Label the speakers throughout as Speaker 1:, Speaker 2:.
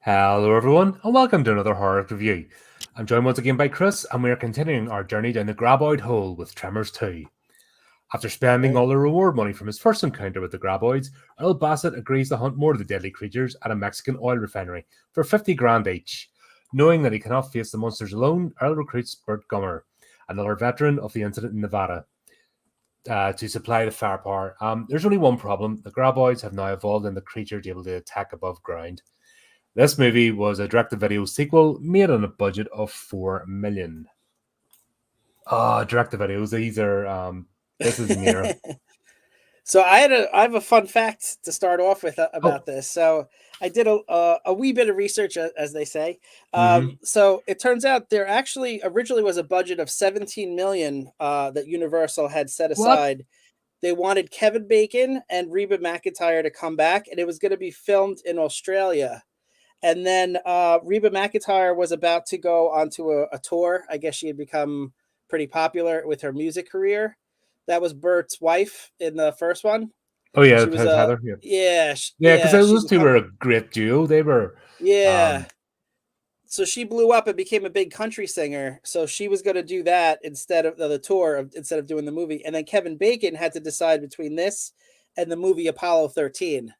Speaker 1: Hello, everyone, and welcome to another horror review. I'm joined once again by Chris, and we are continuing our journey down the Graboid hole with Tremors 2. After spending
Speaker 2: Right.
Speaker 1: all the reward money from his first encounter with the Graboids, Earl Bassett agrees to hunt more of the deadly creatures at a Mexican oil refinery for 50 grand each. Knowing that he cannot face the monsters alone, Earl recruits Bert Gummer, another veteran of the incident in Nevada, to supply the firepower. There's only one problem: the Graboids have now evolved into creatures able to attack above ground. This movie was a direct-to-video sequel made on a budget of $4 million. Direct-to-videos. These are this is near.
Speaker 2: So I have a fun fact to start off with about this. So I did a wee bit of research, as they say. So it turns out there actually originally was a budget of 17 million that Universal had set
Speaker 1: What?
Speaker 2: aside. They wanted Kevin Bacon and Reba McEntire to come back, and it was going to be filmed in Australia. And then Reba McEntire was about to go onto a tour. I guess she had become pretty popular with her music career. That was Bert's wife in the first one.
Speaker 1: Oh yeah,
Speaker 2: She was
Speaker 1: Heather.
Speaker 2: yeah,
Speaker 1: Because those two were a great duo. They were
Speaker 2: So she blew up and became a big country singer. So she was going to do that instead of the tour, instead of doing the movie. And then Kevin Bacon had to decide between this and the movie Apollo 13.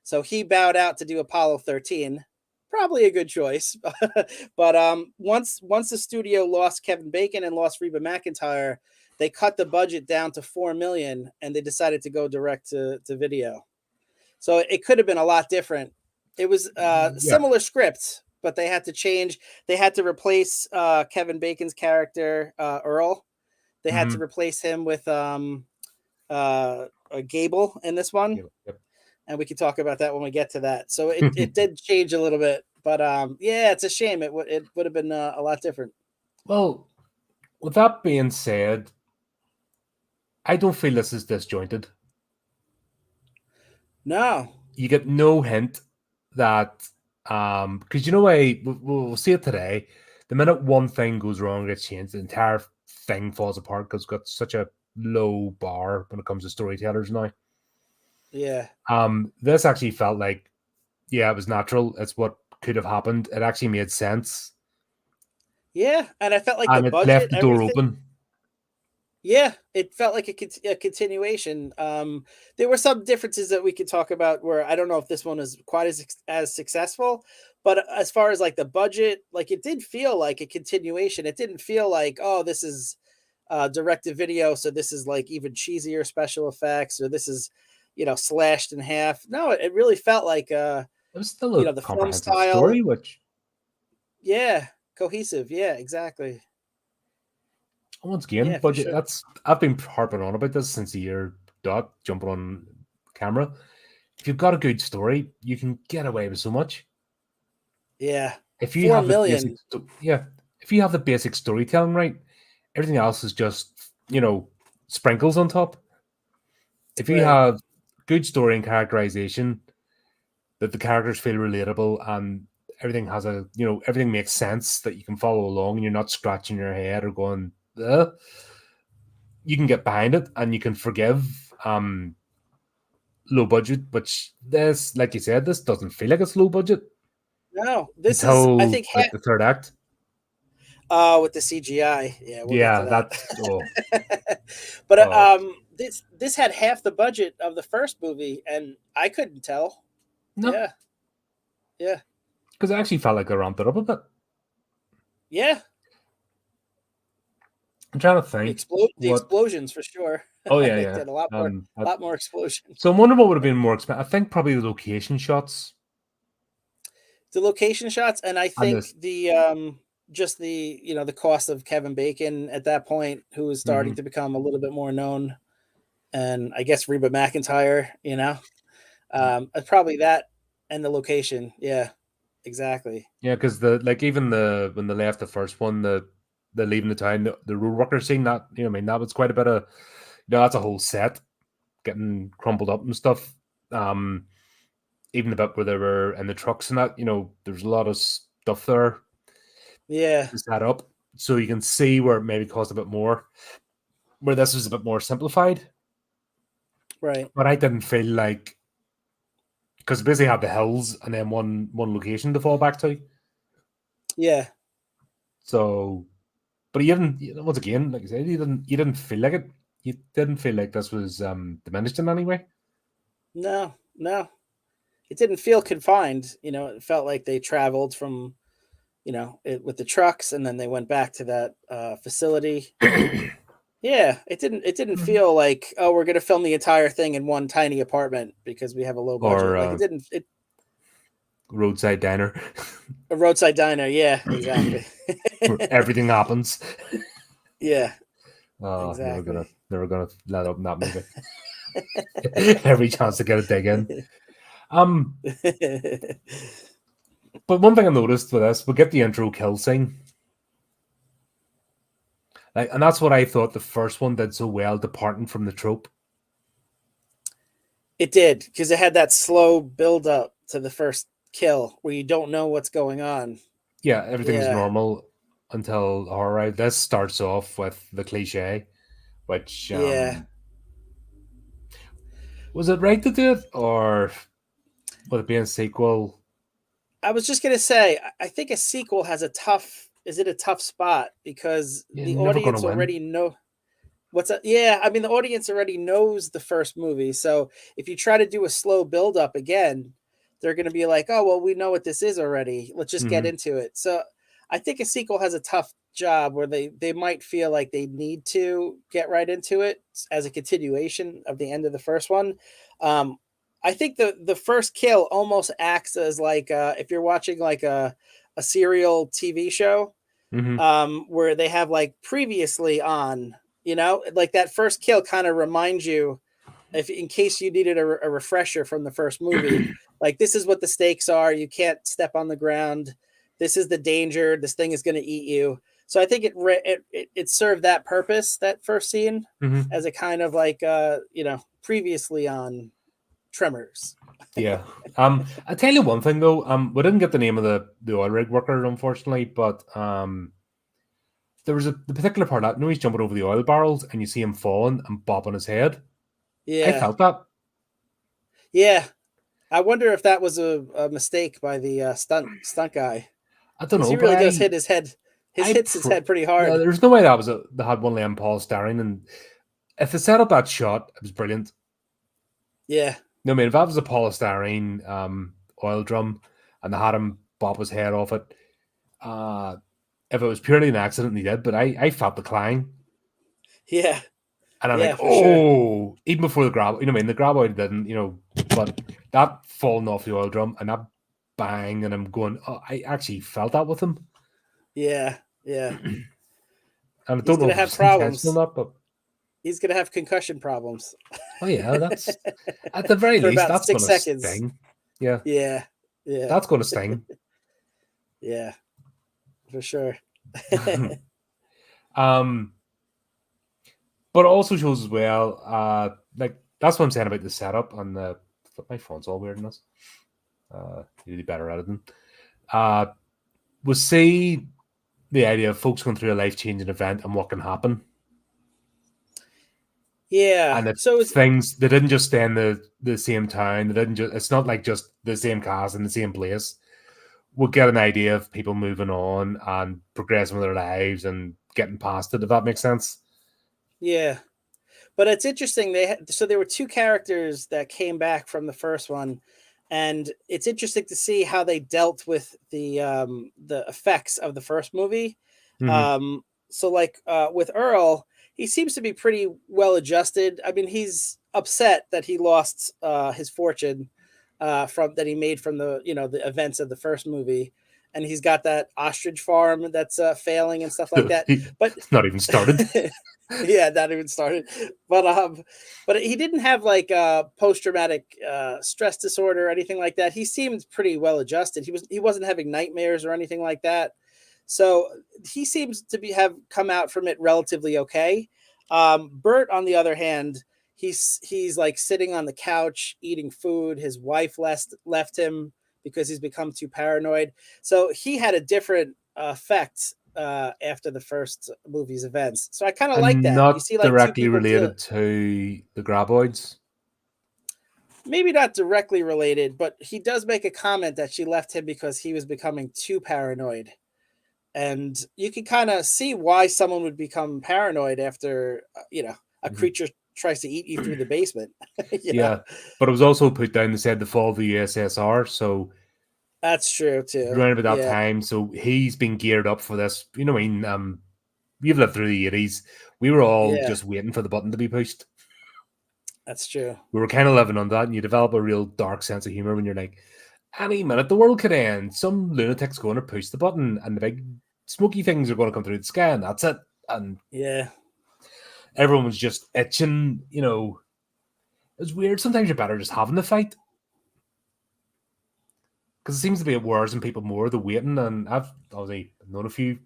Speaker 2: So he bowed out to do Apollo 13. Probably a good choice. But once the studio lost Kevin Bacon and lost Reba McEntire, they cut the budget down to $4 million, and they decided to go direct to video. So it could have been a lot different. It was similar scripts, but they had to change. They had to replace Kevin Bacon's character, Earl. They had to replace him with a Gable in this one.
Speaker 1: Yep.
Speaker 2: And we can talk about that when we get to that. So it did change a little bit, but yeah, it's a shame. It would have been a lot different.
Speaker 1: Well, with that being said, I don't feel this is disjointed.
Speaker 2: No,
Speaker 1: you get no hint that because we'll see it today. The minute one thing goes wrong, gets changed, the entire thing falls apart because it's got such a low bar when it comes to storytellers now.
Speaker 2: Yeah.
Speaker 1: This actually felt like, it was natural. It's what could have happened. It actually made sense.
Speaker 2: Yeah, and I felt like
Speaker 1: and
Speaker 2: the
Speaker 1: it
Speaker 2: budget,
Speaker 1: left the door open.
Speaker 2: Yeah, it felt like a continuation. There were some differences that we could talk about where I don't know if this one is quite as successful, but as far as like the budget, like it did feel like a continuation. It didn't feel like, oh, this is direct to video, so this is like even cheesier special effects, or this is slashed in half. No, it really felt like
Speaker 1: it was still a
Speaker 2: the film
Speaker 1: comprehensive
Speaker 2: style
Speaker 1: story, which
Speaker 2: cohesive. Yeah, exactly.
Speaker 1: Once again,
Speaker 2: Yeah, for
Speaker 1: budget.
Speaker 2: sure.
Speaker 1: I've been harping on about this since the year dot jumping on camera. If you've got a good story, you can get away with so much.
Speaker 2: Yeah.
Speaker 1: If you have if you have the basic storytelling right, everything else is just sprinkles on top. If you have good story and characterization, that the characters feel relatable and everything has everything makes sense, that you can follow along and you're not scratching your head or going, ugh. You can get behind it and you can forgive low budget, which this, like you said, this doesn't feel like it's low budget.
Speaker 2: No, this
Speaker 1: is,
Speaker 2: I think,
Speaker 1: like the third act.
Speaker 2: With the CGI,
Speaker 1: we'll get to that.
Speaker 2: That's but this had half the budget of the first movie, and I couldn't tell.
Speaker 1: No.
Speaker 2: Yeah.
Speaker 1: Because I actually felt like I ramped it up a bit.
Speaker 2: Yeah.
Speaker 1: I'm trying to think.
Speaker 2: The explosions for sure.
Speaker 1: Oh yeah.
Speaker 2: Did a lot more explosions.
Speaker 1: So I'm wondering what would have been more expensive. I think probably the location shots.
Speaker 2: The location shots, and I think the just the cost of Kevin Bacon at that point, who was starting to become a little bit more known, and I guess Reba McEntire, probably that and the location. Yeah, exactly.
Speaker 1: Yeah, because when they left the first one, the leaving the town, the road worker scene, that that was quite a bit of that's a whole set getting crumpled up and stuff. Even the bit where they were in the trucks and that, there's a lot of stuff there.
Speaker 2: Yeah.
Speaker 1: To set up. So you can see where it maybe cost a bit more, where this was a bit more simplified.
Speaker 2: Right.
Speaker 1: But I didn't feel like because basically had the hills and then one location to fall back to.
Speaker 2: Yeah.
Speaker 1: So, but you didn't. Once again, like I said, you didn't feel like it. You didn't feel like this was diminished in any way.
Speaker 2: No, no, it didn't feel confined. It felt like they traveled from, with the trucks, and then they went back to that facility. Yeah, it didn't feel like, oh, we're gonna film the entire thing in one tiny apartment because we have a low budget.
Speaker 1: Or
Speaker 2: Like it didn't.
Speaker 1: roadside diner.
Speaker 2: A roadside diner. Yeah, exactly.
Speaker 1: Where everything happens.
Speaker 2: Yeah,
Speaker 1: Oh,
Speaker 2: exactly.
Speaker 1: never gonna let up in that movie. Every chance to get a dig in. But one thing I noticed with this, we get the intro kill scene. Like, and that's what I thought the first one did so well, departing from the trope.
Speaker 2: It did, because it had that slow build up to the first kill where you don't know what's going on.
Speaker 1: Yeah, everything's
Speaker 2: Yeah.
Speaker 1: normal until horror. This starts off with the cliche, which
Speaker 2: Yeah.
Speaker 1: was it right to do it, or would it be a sequel?
Speaker 2: I was just gonna say, I think a sequel has a tough spot because
Speaker 1: You're
Speaker 2: the
Speaker 1: never gonna
Speaker 2: audience
Speaker 1: win.
Speaker 2: already know what's up. Yeah, I mean the audience already knows the first movie, so if you try to do a slow build up again, they're gonna be like, oh well, we know what this is already. Let's just get into it. So I think a sequel has a tough job where they might feel like they need to get right into it as a continuation of the end of the first one. I think the first kill almost acts as like if you're watching like a serial TV show, where they have like previously on, like that first kill kind of reminds you, if in case you needed a refresher from the first movie, like this is what the stakes are. You can't step on the ground. This is the danger. This thing is going to eat you. So I think it served that purpose, that first scene, as a kind of like previously on Tremors.
Speaker 1: Yeah. I tell you one thing though. We didn't get the name of the oil rig worker, unfortunately, but there was the particular part that he's jumping over the oil barrels and you see him falling and bopping his head. I
Speaker 2: Yeah.
Speaker 1: felt that.
Speaker 2: Yeah. I wonder if that was a mistake by the stunt guy.
Speaker 1: I don't
Speaker 2: Because he
Speaker 1: know, but
Speaker 2: really does hit his head. Hits his head pretty hard.
Speaker 1: there's no way that was they had one lamb polystyrene, and if they set up that shot, it was brilliant.
Speaker 2: Yeah.
Speaker 1: No, I mean, if that was a polystyrene oil drum and they had him bop his head off it, if it was purely an accident, he did, but I felt the clang.
Speaker 2: Yeah.
Speaker 1: And I'm
Speaker 2: Yeah,
Speaker 1: like,
Speaker 2: for sure.
Speaker 1: oh, even before the grab, I mean, the Graboid didn't, but that falling off the oil drum and that bang, and I'm going, oh, I actually felt that with him.
Speaker 2: Yeah. Yeah.
Speaker 1: And I
Speaker 2: He's
Speaker 1: don't know
Speaker 2: gonna
Speaker 1: if it
Speaker 2: have
Speaker 1: was intentional
Speaker 2: problems.
Speaker 1: or not, but
Speaker 2: He's gonna have concussion problems.
Speaker 1: oh yeah, that's at the very
Speaker 2: For
Speaker 1: least,
Speaker 2: about
Speaker 1: that's
Speaker 2: 6
Speaker 1: going to
Speaker 2: seconds.
Speaker 1: sting. Yeah,
Speaker 2: Yeah. Yeah.
Speaker 1: that's going to sting.
Speaker 2: Yeah. For sure.
Speaker 1: But it also shows as well, like that's what I'm saying about the setup and the. My phone's all weird in this. Really better editing. We see the idea of folks going through a life-changing event and what can happen.
Speaker 2: Yeah.
Speaker 1: And
Speaker 2: So
Speaker 1: things they didn't just stay in the same town. They didn't just. It's not like just the same cast in the same place. We'll get an idea of people moving on and progressing with their lives and getting past it. If that makes sense.
Speaker 2: yeah. But it's interesting. So there were two characters that came back from the first one, and it's interesting to see how they dealt with the effects of the first movie. So like with Earl, he seems to be pretty well adjusted. I mean, he's upset that he lost his fortune from that he made from the events of the first movie, and he's got that ostrich farm that's failing and stuff like that. But
Speaker 1: It's not even started.
Speaker 2: yeah, not even started. But he didn't have like post-traumatic stress disorder or anything like that. He seemed pretty well adjusted. He wasn't having nightmares or anything like that. So he seems to have come out from it relatively okay. Bert, on the other hand, he's like sitting on the couch eating food. His wife left him because he's become too paranoid. So he had a different effect after the first movie's events. So I kind of like
Speaker 1: And
Speaker 2: that. You
Speaker 1: not
Speaker 2: see like two
Speaker 1: directly
Speaker 2: people deal.
Speaker 1: related to the Graboids.
Speaker 2: maybe not directly related, but he does make a comment that she left him because he was becoming too paranoid. And you can kind of see why someone would become paranoid after, a creature tries to eat you through the basement.
Speaker 1: Yeah, but it was also put down, they said, the fall of the USSR, so
Speaker 2: that's true too.
Speaker 1: around about that
Speaker 2: Yeah,
Speaker 1: time, so he's been geared up for this. You know what I mean? We've lived through the 80s. We were all
Speaker 2: yeah,
Speaker 1: just waiting for the button to be pushed.
Speaker 2: that's true.
Speaker 1: We were kind of living on that, and you develop a real dark sense of humor when you're like, any minute the world could end. Some lunatic's going to push the button, and the big smoky things are going to come through the sky, and that's it. And
Speaker 2: Yeah,
Speaker 1: everyone was just itching. It's weird. Sometimes you're better just having the fight, because it seems to be it wears on people more, the waiting. And I've obviously known a few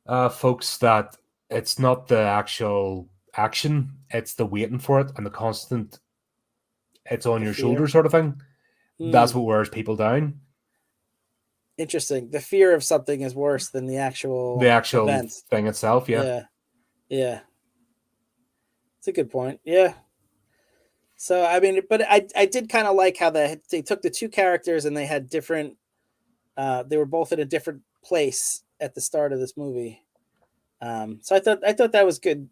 Speaker 1: folks that it's not the actual action, it's the waiting for it and the constant, it's on
Speaker 2: the
Speaker 1: your
Speaker 2: fear.
Speaker 1: shoulder sort of thing. That's
Speaker 2: Hmm.
Speaker 1: what wears people down.
Speaker 2: Interesting. The fear of something is worse than the
Speaker 1: The
Speaker 2: actual
Speaker 1: actual
Speaker 2: event.
Speaker 1: thing itself, yeah.
Speaker 2: Yeah, yeah. It's a good point. Yeah. So I mean, but I did kind of like how they took the two characters and they had different. They were both in a different place at the start of this movie. So I thought that was good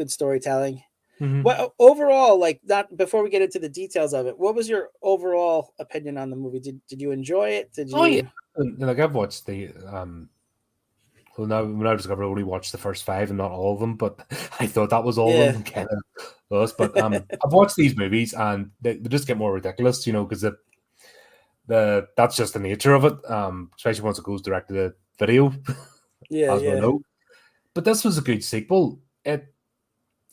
Speaker 2: storytelling.
Speaker 1: Mm-hmm.
Speaker 2: Well, overall, like, not before we get into the details of it, what was your overall opinion on the movie? Did you enjoy it? Did
Speaker 1: Oh yeah,
Speaker 2: you?
Speaker 1: and, like, I've watched the well, now when I discovered I only watched the first 5 and not all of them, but I thought that was all of
Speaker 2: Yeah,
Speaker 1: them, kind of us. But I've watched these movies and they just get more ridiculous, because that's just the nature of it. Especially once it goes direct to the video,
Speaker 2: yeah,
Speaker 1: as we
Speaker 2: yeah,
Speaker 1: know. But this was a good sequel.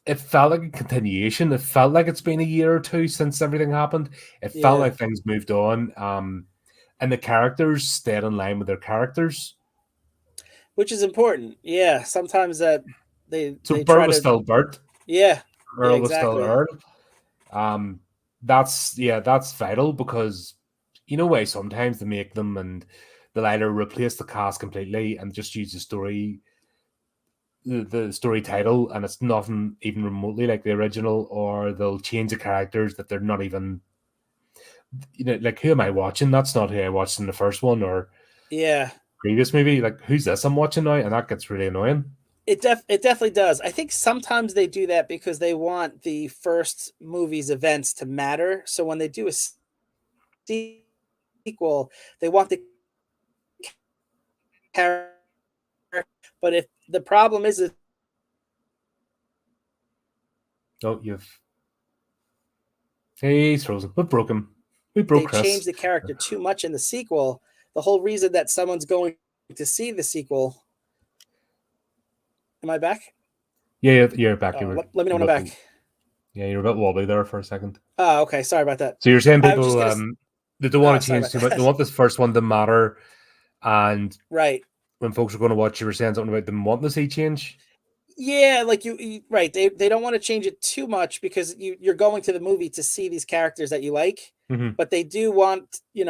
Speaker 1: It felt like a continuation. It felt like it's been a year or two since everything happened. It felt
Speaker 2: yeah.
Speaker 1: like things moved on. And the characters stayed in line with their characters.
Speaker 2: Which is important. Yeah, sometimes that they
Speaker 1: So
Speaker 2: they
Speaker 1: Bert
Speaker 2: try
Speaker 1: was
Speaker 2: to.
Speaker 1: still Bert.
Speaker 2: Yeah, yeah,
Speaker 1: Earl was still
Speaker 2: exactly.
Speaker 1: Earl. Um, that's vital, because why sometimes they make them and they'll either replace the cast completely and just use the story title, and it's nothing even remotely like the original, or they'll change the characters that they're not even, like, who am I watching? That's not who I watched in the first one or
Speaker 2: Yeah,
Speaker 1: previous movie. Like, who's this I'm watching now? And that gets really annoying.
Speaker 2: it definitely does. I think sometimes they do that because they want the first movie's events to matter. So when they do a sequel, they want the character. But if the problem is that
Speaker 1: Oh, he's frozen. We broke him. We broke
Speaker 2: they change
Speaker 1: Chris.
Speaker 2: the character too much in the sequel, the whole reason that someone's going to see the sequel. Am I back?
Speaker 1: Yeah, you're back.
Speaker 2: Oh, let me know when I'm back.
Speaker 1: You're a bit wobbly there for a second.
Speaker 2: Oh, okay. Sorry about that.
Speaker 1: So you're saying
Speaker 2: I was just
Speaker 1: people
Speaker 2: gonna.
Speaker 1: they don't
Speaker 2: Oh,
Speaker 1: want to
Speaker 2: sorry
Speaker 1: change
Speaker 2: about
Speaker 1: too much. They
Speaker 2: that.
Speaker 1: want this first one to matter, and
Speaker 2: Right.
Speaker 1: when folks are going to watch, you were saying something about them wanting to see change.
Speaker 2: Yeah, like right. They don't want to change it too much because you're going to the movie to see these characters that you like,
Speaker 1: Mm-hmm.
Speaker 2: but they do want, you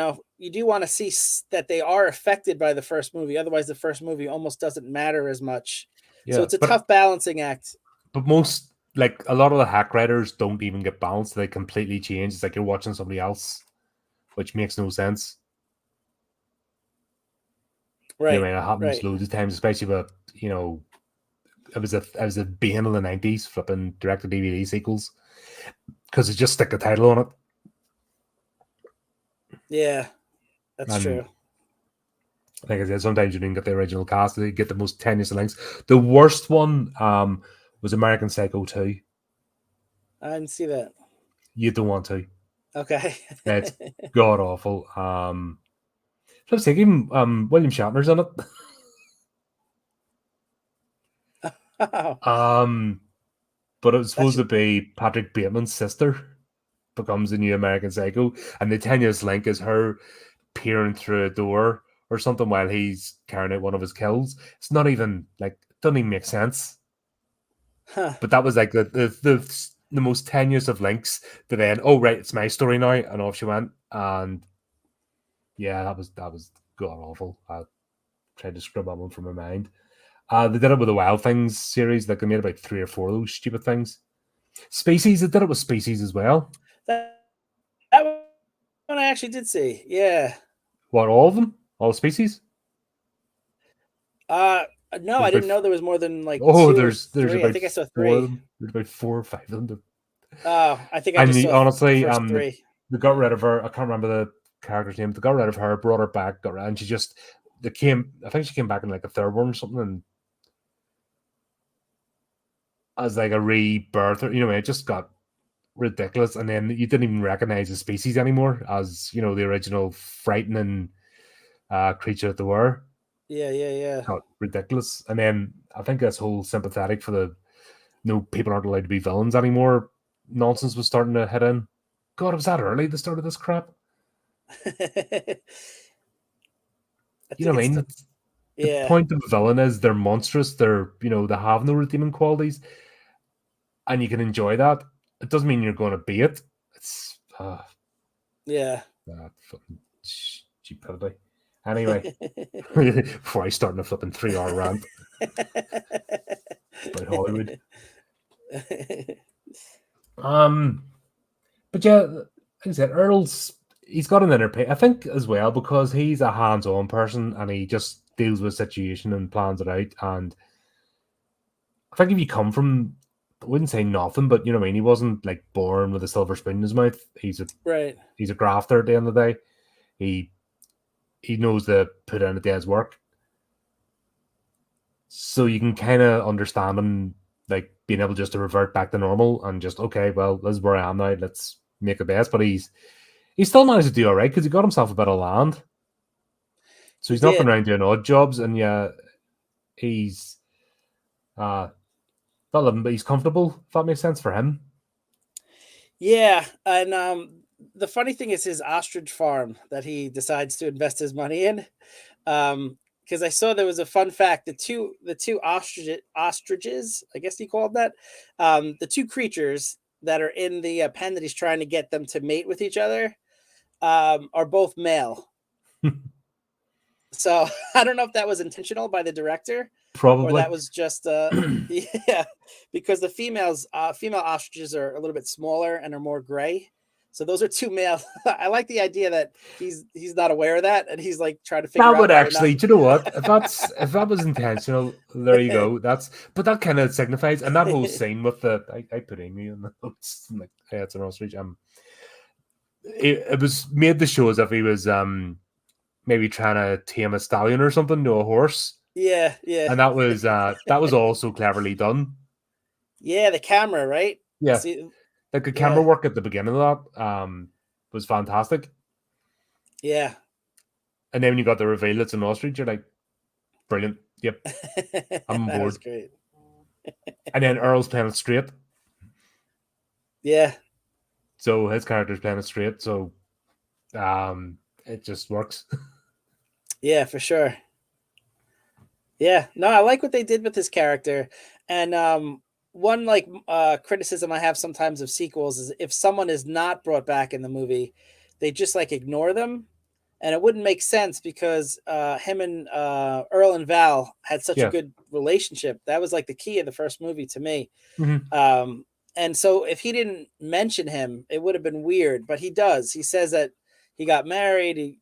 Speaker 2: do want to see that they are affected by the first movie. Otherwise, the first movie almost doesn't matter as much. So
Speaker 1: Yeah,
Speaker 2: it's a
Speaker 1: but
Speaker 2: tough balancing act.
Speaker 1: most, like, a lot of the hack writers don't even get balanced. They completely change. It's like you're watching somebody else, which makes no sense.
Speaker 2: Right.
Speaker 1: It happens
Speaker 2: Right.
Speaker 1: loads of times, especially with it was a bane of the 90s, flipping direct to DVD sequels, because they just stick a title on it.
Speaker 2: Yeah, that's
Speaker 1: And
Speaker 2: true.
Speaker 1: like I said, sometimes you didn't get the original cast, they get the most tenuous links. The worst one was American Psycho 2.
Speaker 2: I didn't see that.
Speaker 1: You don't want to.
Speaker 2: Okay.
Speaker 1: It's god awful. I was thinking William Shatner's in it.
Speaker 2: Oh,
Speaker 1: But it was
Speaker 2: that
Speaker 1: supposed to
Speaker 2: should.
Speaker 1: be Patrick Bateman's sister becomes the new American Psycho, and the tenuous link is her peering through a door or something while he's carrying out one of his kills. It's not even, like, it doesn't even make sense.
Speaker 2: Huh.
Speaker 1: But that was like the most tenuous of links to then, oh right, it's my story now, and off she went. And yeah, that was god awful. I tried to scrub that one from my mind. They did it with the Wild Things series. Like, they made about 3 or 4 of those stupid things. Species, they did it with Species as well.
Speaker 2: That one I actually did see. Yeah.
Speaker 1: What, all of them? All species?
Speaker 2: No,
Speaker 1: There's
Speaker 2: I didn't
Speaker 1: about
Speaker 2: know there was more than like
Speaker 1: oh,
Speaker 2: 2 or
Speaker 1: there's
Speaker 2: 3. I
Speaker 1: about
Speaker 2: think I saw
Speaker 1: 4 of
Speaker 2: 3.
Speaker 1: them. There's about 4 or 5 of them.
Speaker 2: Oh, I think I
Speaker 1: And
Speaker 2: just saw the
Speaker 1: honestly,
Speaker 2: first 3.
Speaker 1: they got rid of her. I can't remember the character's name. They got rid of her, brought her back, and she just they came. I think she came back in like a third one or something, and as like a rebirth. Or, it just got ridiculous. And then you didn't even recognize the species anymore as the original frightening creature that they were.
Speaker 2: Yeah.
Speaker 1: Got ridiculous. And then I think this whole sympathetic for the people aren't allowed to be villains anymore nonsense was starting to hit in. God, was that early the start of this crap?
Speaker 2: I
Speaker 1: You know
Speaker 2: think
Speaker 1: what I
Speaker 2: it's
Speaker 1: mean? The
Speaker 2: yeah.
Speaker 1: point of a villain is they're monstrous. They're they have no redeeming qualities, and you can enjoy that. It doesn't mean you're going to be it. It's
Speaker 2: Yeah.
Speaker 1: fucking stupidity. Anyway, before I start on a flipping 3-hour rant about Hollywood. But yeah, like I said, he's got an inner pain. I think as well because he's a hands-on person and he just deals with situation and plans it out. And I think if you come from, I wouldn't say nothing, but you know what I mean. He wasn't like born with a silver spoon in his mouth. He's a grafter at the end of the day. He knows to put in a day's work, so you can kind of understand him like being able just to revert back to normal and just okay, well, this is where I am now. Let's make the best. But he's still managed to do all right because he got himself a bit of land. So
Speaker 2: He
Speaker 1: he's not been
Speaker 2: did.
Speaker 1: around doing odd jobs, and yeah, he's not living, but he's comfortable. If that makes sense for him.
Speaker 2: Yeah, and the funny thing is his ostrich farm that he decides to invest his money in. Because I saw there was a fun fact: the two ostriches, I guess he called that, the two creatures that are in the pen that he's trying to get them to mate with each other, are both male. So I don't know if that was intentional by the director or
Speaker 1: Probably.
Speaker 2: that was just yeah, because the female ostriches are a little bit smaller and are more gray. So those are two male. I like the idea that he's not aware of that and he's like trying to figure
Speaker 1: That
Speaker 2: out
Speaker 1: would
Speaker 2: why they're not.
Speaker 1: actually, do you know what? If that was intentional, there you go. But that kind of signifies, and that whole scene with I put Amy in the notes. I'm like, hey, it's an ostrich. It was made to show as if he was maybe trying to tame a stallion or something to a horse,
Speaker 2: Yeah.
Speaker 1: and that was also cleverly done.
Speaker 2: Yeah, the camera, right?
Speaker 1: Yeah,
Speaker 2: See,
Speaker 1: like the camera
Speaker 2: yeah,
Speaker 1: work at the beginning of that was fantastic.
Speaker 2: yeah.
Speaker 1: And then when you got the reveal it's an ostrich, you're like, brilliant. Yep, I'm on
Speaker 2: That was
Speaker 1: board.
Speaker 2: great.
Speaker 1: And then Earl's playing it straight.
Speaker 2: Yeah.
Speaker 1: So his character's playing it straight. So it just works.
Speaker 2: Yeah, for sure. Yeah, no, I like what they did with his character. And one like criticism I have sometimes of sequels is if someone is not brought back in the movie, they just like ignore them. And it wouldn't make sense because him and Earl and Val had such a
Speaker 1: Yeah.
Speaker 2: good relationship. That was like the key of the first movie to me.
Speaker 1: Mhm.
Speaker 2: And so if he didn't mention him, it would have been weird. But he does. He says that he got married.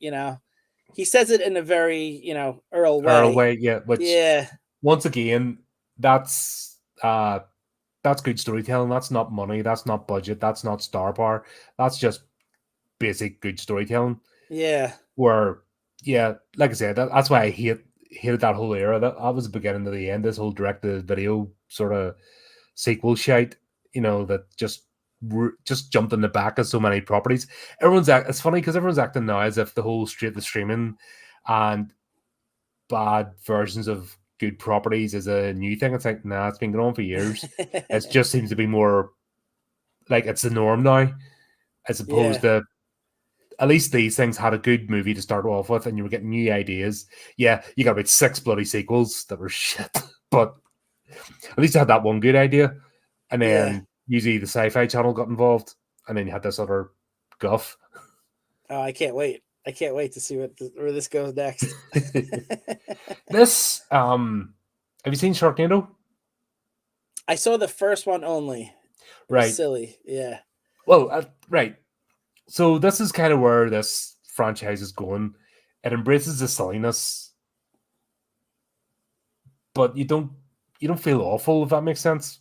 Speaker 2: He says it in a very Earl
Speaker 1: Earl
Speaker 2: way.
Speaker 1: way, yeah. Which
Speaker 2: Yeah.
Speaker 1: once again, that's good storytelling. That's not money. That's not budget. That's not star power. That's just basic good storytelling.
Speaker 2: Yeah.
Speaker 1: Where, yeah, like I said, that's why I hated that whole era. That was the beginning to the end. This whole direct-to-video sort of sequel shite, that just jumped in the back of so many properties. It's funny because everyone's acting now as if the whole straight to streaming and bad versions of good properties is a new thing. It's like, nah, it's been going on for years. It just seems to be more like it's the norm now, as opposed
Speaker 2: Yeah.
Speaker 1: to at least these things had a good movie to start off with and you were getting new ideas. Yeah, you got about 6 bloody sequels that were shit, but at least you had that one good idea. And
Speaker 2: Yeah.
Speaker 1: then usually the Sci-Fi Channel got involved, and then you had this other guff.
Speaker 2: Oh, I can't wait. I can't wait to see where this goes next.
Speaker 1: This, have you seen Sharknado?
Speaker 2: I saw the first one only. It was
Speaker 1: Right.
Speaker 2: silly. Yeah.
Speaker 1: Well, right. So this is kind of where this franchise is going. It embraces the silliness, but you don't feel awful, if that makes sense.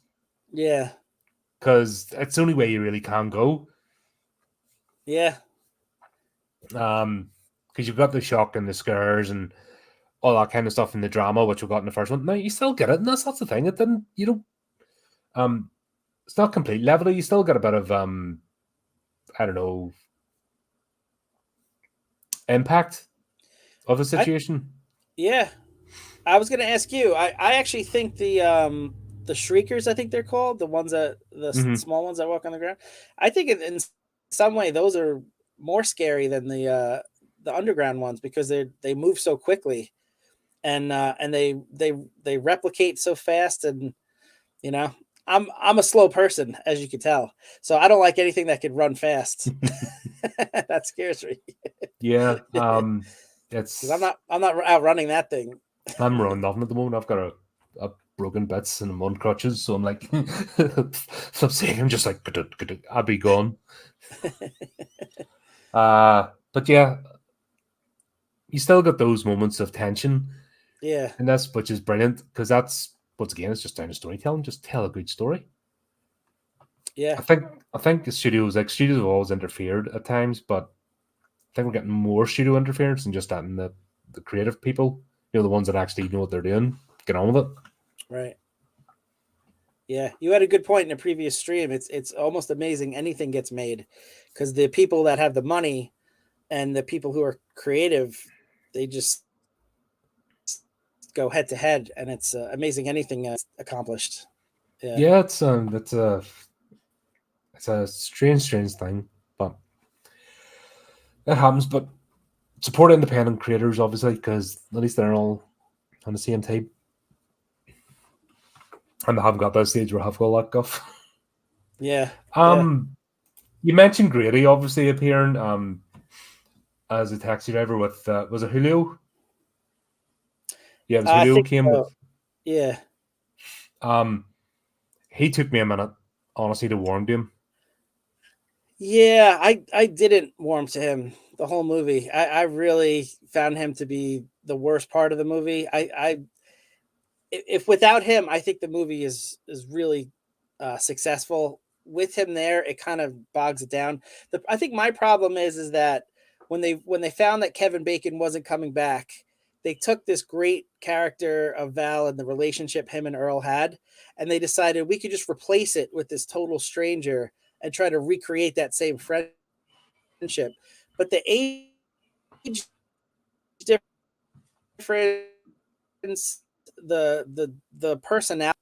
Speaker 2: Yeah.
Speaker 1: Because it's the only way you really can go.
Speaker 2: Yeah.
Speaker 1: Because you've got the shock and the scares and all that kind of stuff in the drama, which we got in the first one. No, you still get it, and that's the thing. It didn't, um, it's not complete level. You still get a bit of I don't know, impact of the
Speaker 2: I
Speaker 1: situation.
Speaker 2: yeah. I was gonna ask you. I actually think the shriekers, I think they're called, the ones that
Speaker 1: Hmm.
Speaker 2: small ones that walk on the ground. I think in some way those are more scary than the underground ones because they move so quickly and they replicate so fast and you know I'm a slow person as you can tell, so I don't like anything that could run fast. That scares me
Speaker 1: Yeah,
Speaker 2: because
Speaker 1: it's
Speaker 2: I'm not outrunning that thing.
Speaker 1: I'm running nothing at the moment. I've got a broken bits and I'm on crutches, so I'm like, stop saying I'm just like, I'll be gone. But yeah, you still got those moments of tension
Speaker 2: Yeah,
Speaker 1: in this, which is brilliant because that's once again, it's just down to storytelling. Just tell a good story.
Speaker 2: yeah,
Speaker 1: I think I think the studios have always interfered at times, but I think we're getting more studio interference than just letting the creative people, the ones that actually know what they're doing, get on with it.
Speaker 2: right. Yeah, you had a good point in a previous stream. It's almost amazing anything gets made because the people that have the money and the people who are creative, they just go head to head, and it's amazing anything accomplished. Yeah,
Speaker 1: Yeah, it's a strange thing, but it happens. But support independent creators, obviously, because at least they're all on the same type, and they haven't got that stage where I have got that guff.
Speaker 2: yeah, yeah.
Speaker 1: Um, you mentioned Grady obviously appearing as a taxi driver with was it Julio? Yeah, it was
Speaker 2: I
Speaker 1: Julio
Speaker 2: think
Speaker 1: came
Speaker 2: so.
Speaker 1: with.
Speaker 2: Yeah,
Speaker 1: Um, he took me a minute, honestly, to warm to him.
Speaker 2: yeah. I didn't warm to him the whole movie. I really found him to be the worst part of the movie. If without him, I think the movie is really successful. With him there, it kind of bogs it down. I think my problem is that when they found that Kevin Bacon wasn't coming back, they took this great character of Val and the relationship him and Earl had, and they decided we could just replace it with this total stranger and try to recreate that same friendship. But the age difference, the personality,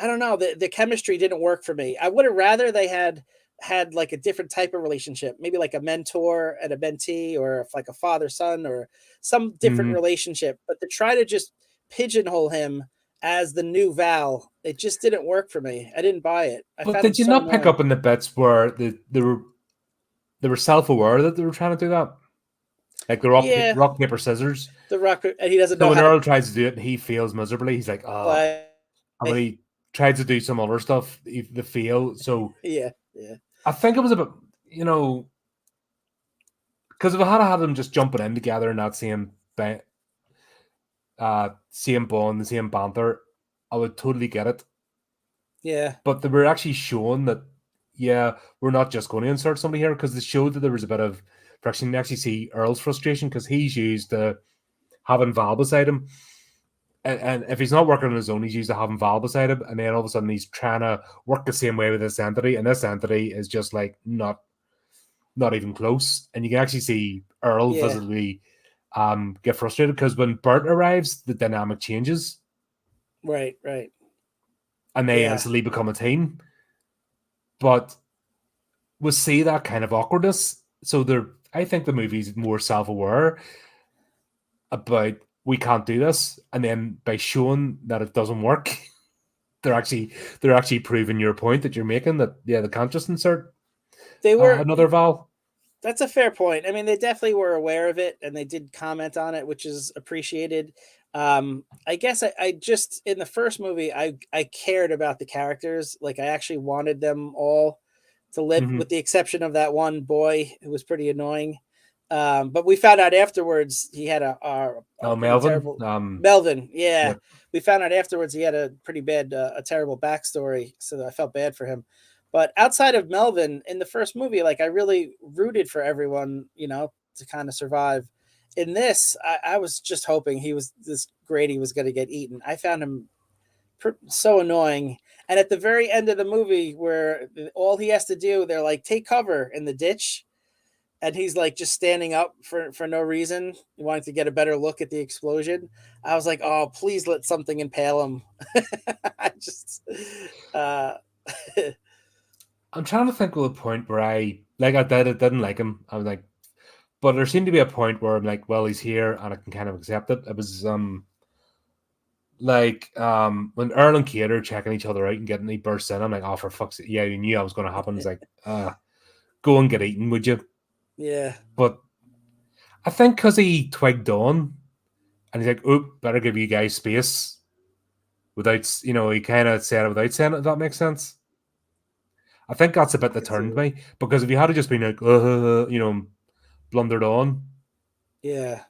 Speaker 2: I don't know. The chemistry didn't work for me. I would have rather they had like a different type of relationship, maybe like a mentor and a mentee, or like a father son, or some different
Speaker 1: Hmm.
Speaker 2: relationship. But to try to just pigeonhole him as the new Val, it just didn't work for me. I didn't buy it. I
Speaker 1: But
Speaker 2: found him
Speaker 1: did you
Speaker 2: so
Speaker 1: not pick
Speaker 2: annoying.
Speaker 1: up in the bits where they were self aware that they were trying to do that? Like the
Speaker 2: Yeah,
Speaker 1: rock paper scissors.
Speaker 2: the rock, and he doesn't
Speaker 1: So
Speaker 2: know
Speaker 1: when
Speaker 2: how to
Speaker 1: Earl tries to do it and he fails miserably, he's like, "Ah."
Speaker 2: play.
Speaker 1: And when he tries to do some other stuff, they fail. So
Speaker 2: Yeah, yeah,
Speaker 1: I think it was a bit, because if I had had them just jumping in together in that same bond, the same banter, I would totally get it.
Speaker 2: yeah,
Speaker 1: But they were actually showing that, yeah, we're not just going to insert somebody here because they showed that there was a bit of friction. You actually see Earl's frustration because he's used to having Val beside him. And if he's not working on his own, he's used to having Val beside him. And then all of a sudden he's trying to work the same way with this entity. And this entity is just like not even close. And you can actually see Earl
Speaker 2: yeah,
Speaker 1: visibly get frustrated because when Bert arrives, the dynamic changes
Speaker 2: right, right,
Speaker 1: and they
Speaker 2: yeah,
Speaker 1: instantly become a team. But we see that kind of awkwardness. So I think the movie's more self-aware about we can't do this. And then by showing that it doesn't work, they're actually proving your point that you're making that yeah, they can't just insert
Speaker 2: they were.
Speaker 1: another Val.
Speaker 2: That's a fair point. I mean, they definitely were aware of it and they did comment on it, which is appreciated. I guess I just in the first movie I cared about the characters. Like I actually wanted them all to live,
Speaker 1: Mhm.
Speaker 2: with the exception of that one boy who was pretty annoying. But we found out afterwards he had a
Speaker 1: Oh,
Speaker 2: pretty
Speaker 1: Melvin.
Speaker 2: terrible Melvin. Yeah,
Speaker 1: Yep.
Speaker 2: we found out afterwards he had a pretty bad, a terrible backstory. So I felt bad for him. But outside of Melvin in the first movie, like I really rooted for everyone, to kind of survive. In this, I was just hoping this Grady was going to get eaten. I found him so annoying. And at the very end of the movie, where all he has to do, they're like, take cover in the ditch, and he's like just standing up for no reason, wanting to get a better look at the explosion. I was like, oh, please let something impale him. I just, uh,
Speaker 1: I'm trying to think of a point where I didn't like him. I was like, but there seemed to be a point where I'm like, well, he's here and I can kind of accept it. It was when Earl and Kate are checking each other out and getting he bursts in, I'm like, oh, for fuck's sake, yeah, you knew that was going to happen. It's like, go and get eaten, would you?
Speaker 2: yeah,
Speaker 1: But I think because he twigged on and he's like, oop, better give you guys space without, he kind of said it without saying it, if that makes sense. I think that's a bit that turned me, because if you had just been like, blundered on,
Speaker 2: yeah,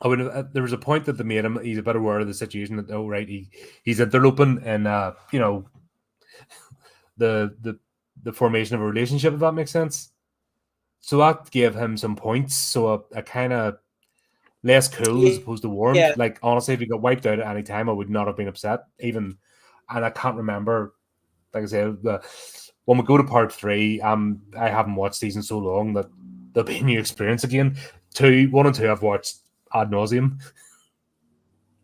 Speaker 1: I would have, there was a point that they made him, he's a bit aware of the situation, that, oh, right, he's interloping and, the formation of a relationship, if that makes sense. So that gave him some points. So a kind of less cool as opposed to warmed.
Speaker 2: yeah,
Speaker 1: Like, honestly, if he got wiped out at any time, I would not have been upset. And I can't remember, like I said, when we go to part 3, I haven't watched season so long that there'll be a new experience again. 1 and 2 I've watched ad nauseum.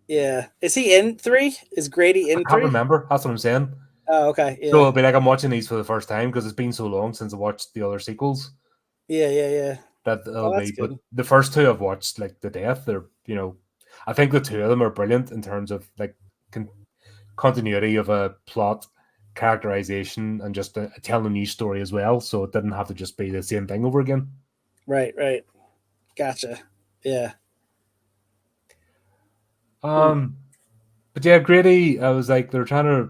Speaker 2: yeah. Is he in 3? Is Grady
Speaker 1: I
Speaker 2: in
Speaker 1: can't
Speaker 2: 3?
Speaker 1: remember. That's what I'm saying.
Speaker 2: Oh, okay.
Speaker 1: So
Speaker 2: Yeah.
Speaker 1: it'll be like I'm watching these for the first time because it's been so long since I watched the other sequels.
Speaker 2: Yeah, yeah, yeah.
Speaker 1: That it'll
Speaker 2: Oh, that's
Speaker 1: be. But
Speaker 2: good.
Speaker 1: the first 2 I've watched like the death. They're I think the 2 of them are brilliant in terms of like continuity of a plot, characterization, and just telling a new story as well. So it didn't have to just be the same thing over again.
Speaker 2: Right, right. Gotcha. Yeah. Hmm.
Speaker 1: But yeah, Grady. I was like, they're trying to.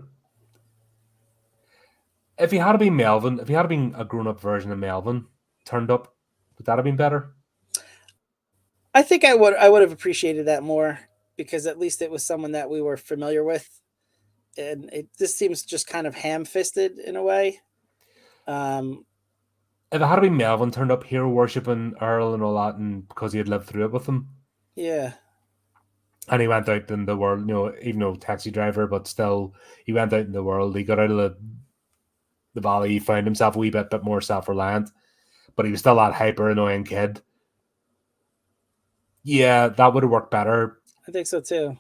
Speaker 1: If he had been Melvin, if he had been a grown-up version of Melvin turned up, would that have been better?
Speaker 2: I think I would have appreciated that more, because at least it was someone that we were familiar with, and this seems just kind of ham-fisted in a way. Um,
Speaker 1: If it had been Melvin turned up, hero worshipping Earl and all that, and because he had lived through it with them,
Speaker 2: yeah,
Speaker 1: and he went out in the world, even though taxi driver, but still, he went out in the world. He got out of the valley. He found himself a wee bit more self-reliant, but he was still that hyper annoying kid. Yeah, that would have worked better.
Speaker 2: I think so too.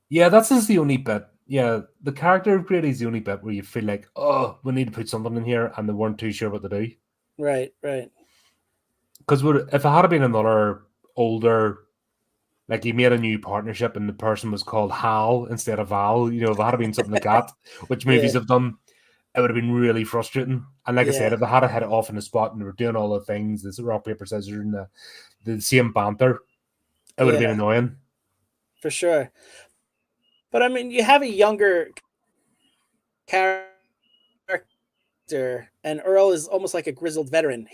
Speaker 1: Yeah, that's just the only bit. Yeah, the character of Grady is the only bit where you feel like, oh, we need to put something in here, and they weren't too sure what to do.
Speaker 2: Right, right.
Speaker 1: Because if it had been another older, like you made a new partnership and the person was called Hal instead of Val, if it had been something like that, which movies
Speaker 2: Yeah,
Speaker 1: have done, it would have been really frustrating. And like I said,
Speaker 2: yeah,
Speaker 1: if they had it off in the spot and they were doing all the things, this rock, paper, scissors, and the same banter, it would have been
Speaker 2: yeah,
Speaker 1: annoying.
Speaker 2: for sure. But I mean, you have a younger character, and Earl is almost like a grizzled veteran.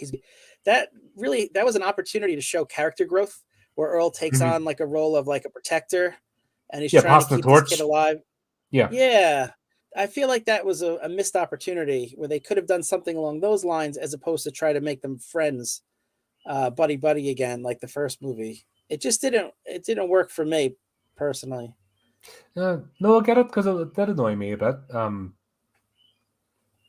Speaker 2: That was an opportunity to show character growth, where Earl takes
Speaker 1: Mm-hmm.
Speaker 2: on like a role of like a protector, and he's
Speaker 1: Yeah,
Speaker 2: trying to
Speaker 1: passing the
Speaker 2: keep this kid
Speaker 1: torch.
Speaker 2: alive.
Speaker 1: Yeah.
Speaker 2: Yeah. I feel like that was a missed opportunity, where they could have done something along those lines, as opposed to try to make them friends, buddy buddy again, like the first movie. It didn't work for me personally.
Speaker 1: No, I get it because it did annoy me a bit.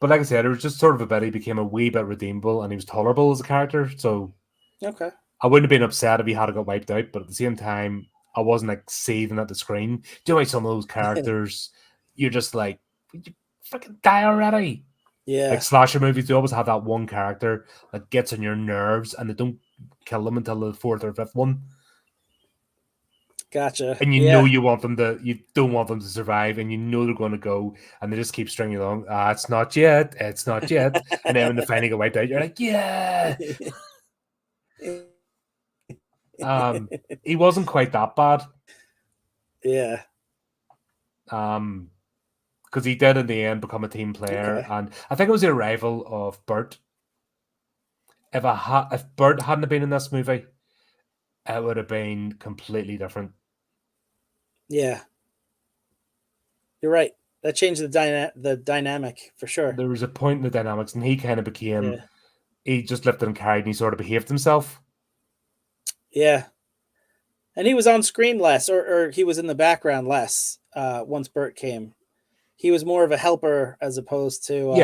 Speaker 1: But like I said, it was just sort of a bit. He became a wee bit redeemable, and he was tolerable as a character. So
Speaker 2: Okay.
Speaker 1: I wouldn't have been upset if he had got wiped out. But at the same time, I wasn't like seething at the screen. Do you know, like some of those characters, you're just like, would you fucking die already? Like
Speaker 2: Yeah.
Speaker 1: slasher movies, they always have that one character that gets on your nerves, and they don't kill them until the 4th or 5th one.
Speaker 2: Gotcha.
Speaker 1: And
Speaker 2: Yeah.
Speaker 1: you don't want them to survive, and they're going to go, and they just keep stringing along. It's not yet, it's not yet. And then when they finally get wiped out, you're like, yeah. He wasn't quite that bad.
Speaker 2: Yeah.
Speaker 1: Um, because he did in the end become a team player,
Speaker 2: Okay.
Speaker 1: and I think it was the arrival of Bert. If Bert hadn't been in this movie, it would have been completely different.
Speaker 2: Yeah. You're right. That changed the dynamic for sure.
Speaker 1: There was a point in the dynamics, and he kind of became.
Speaker 2: Yeah.
Speaker 1: He just lifted and carried, and he sort of behaved himself.
Speaker 2: Yeah. And he was on screen less, or he was in the background less once Bert came. He was more of a helper as opposed to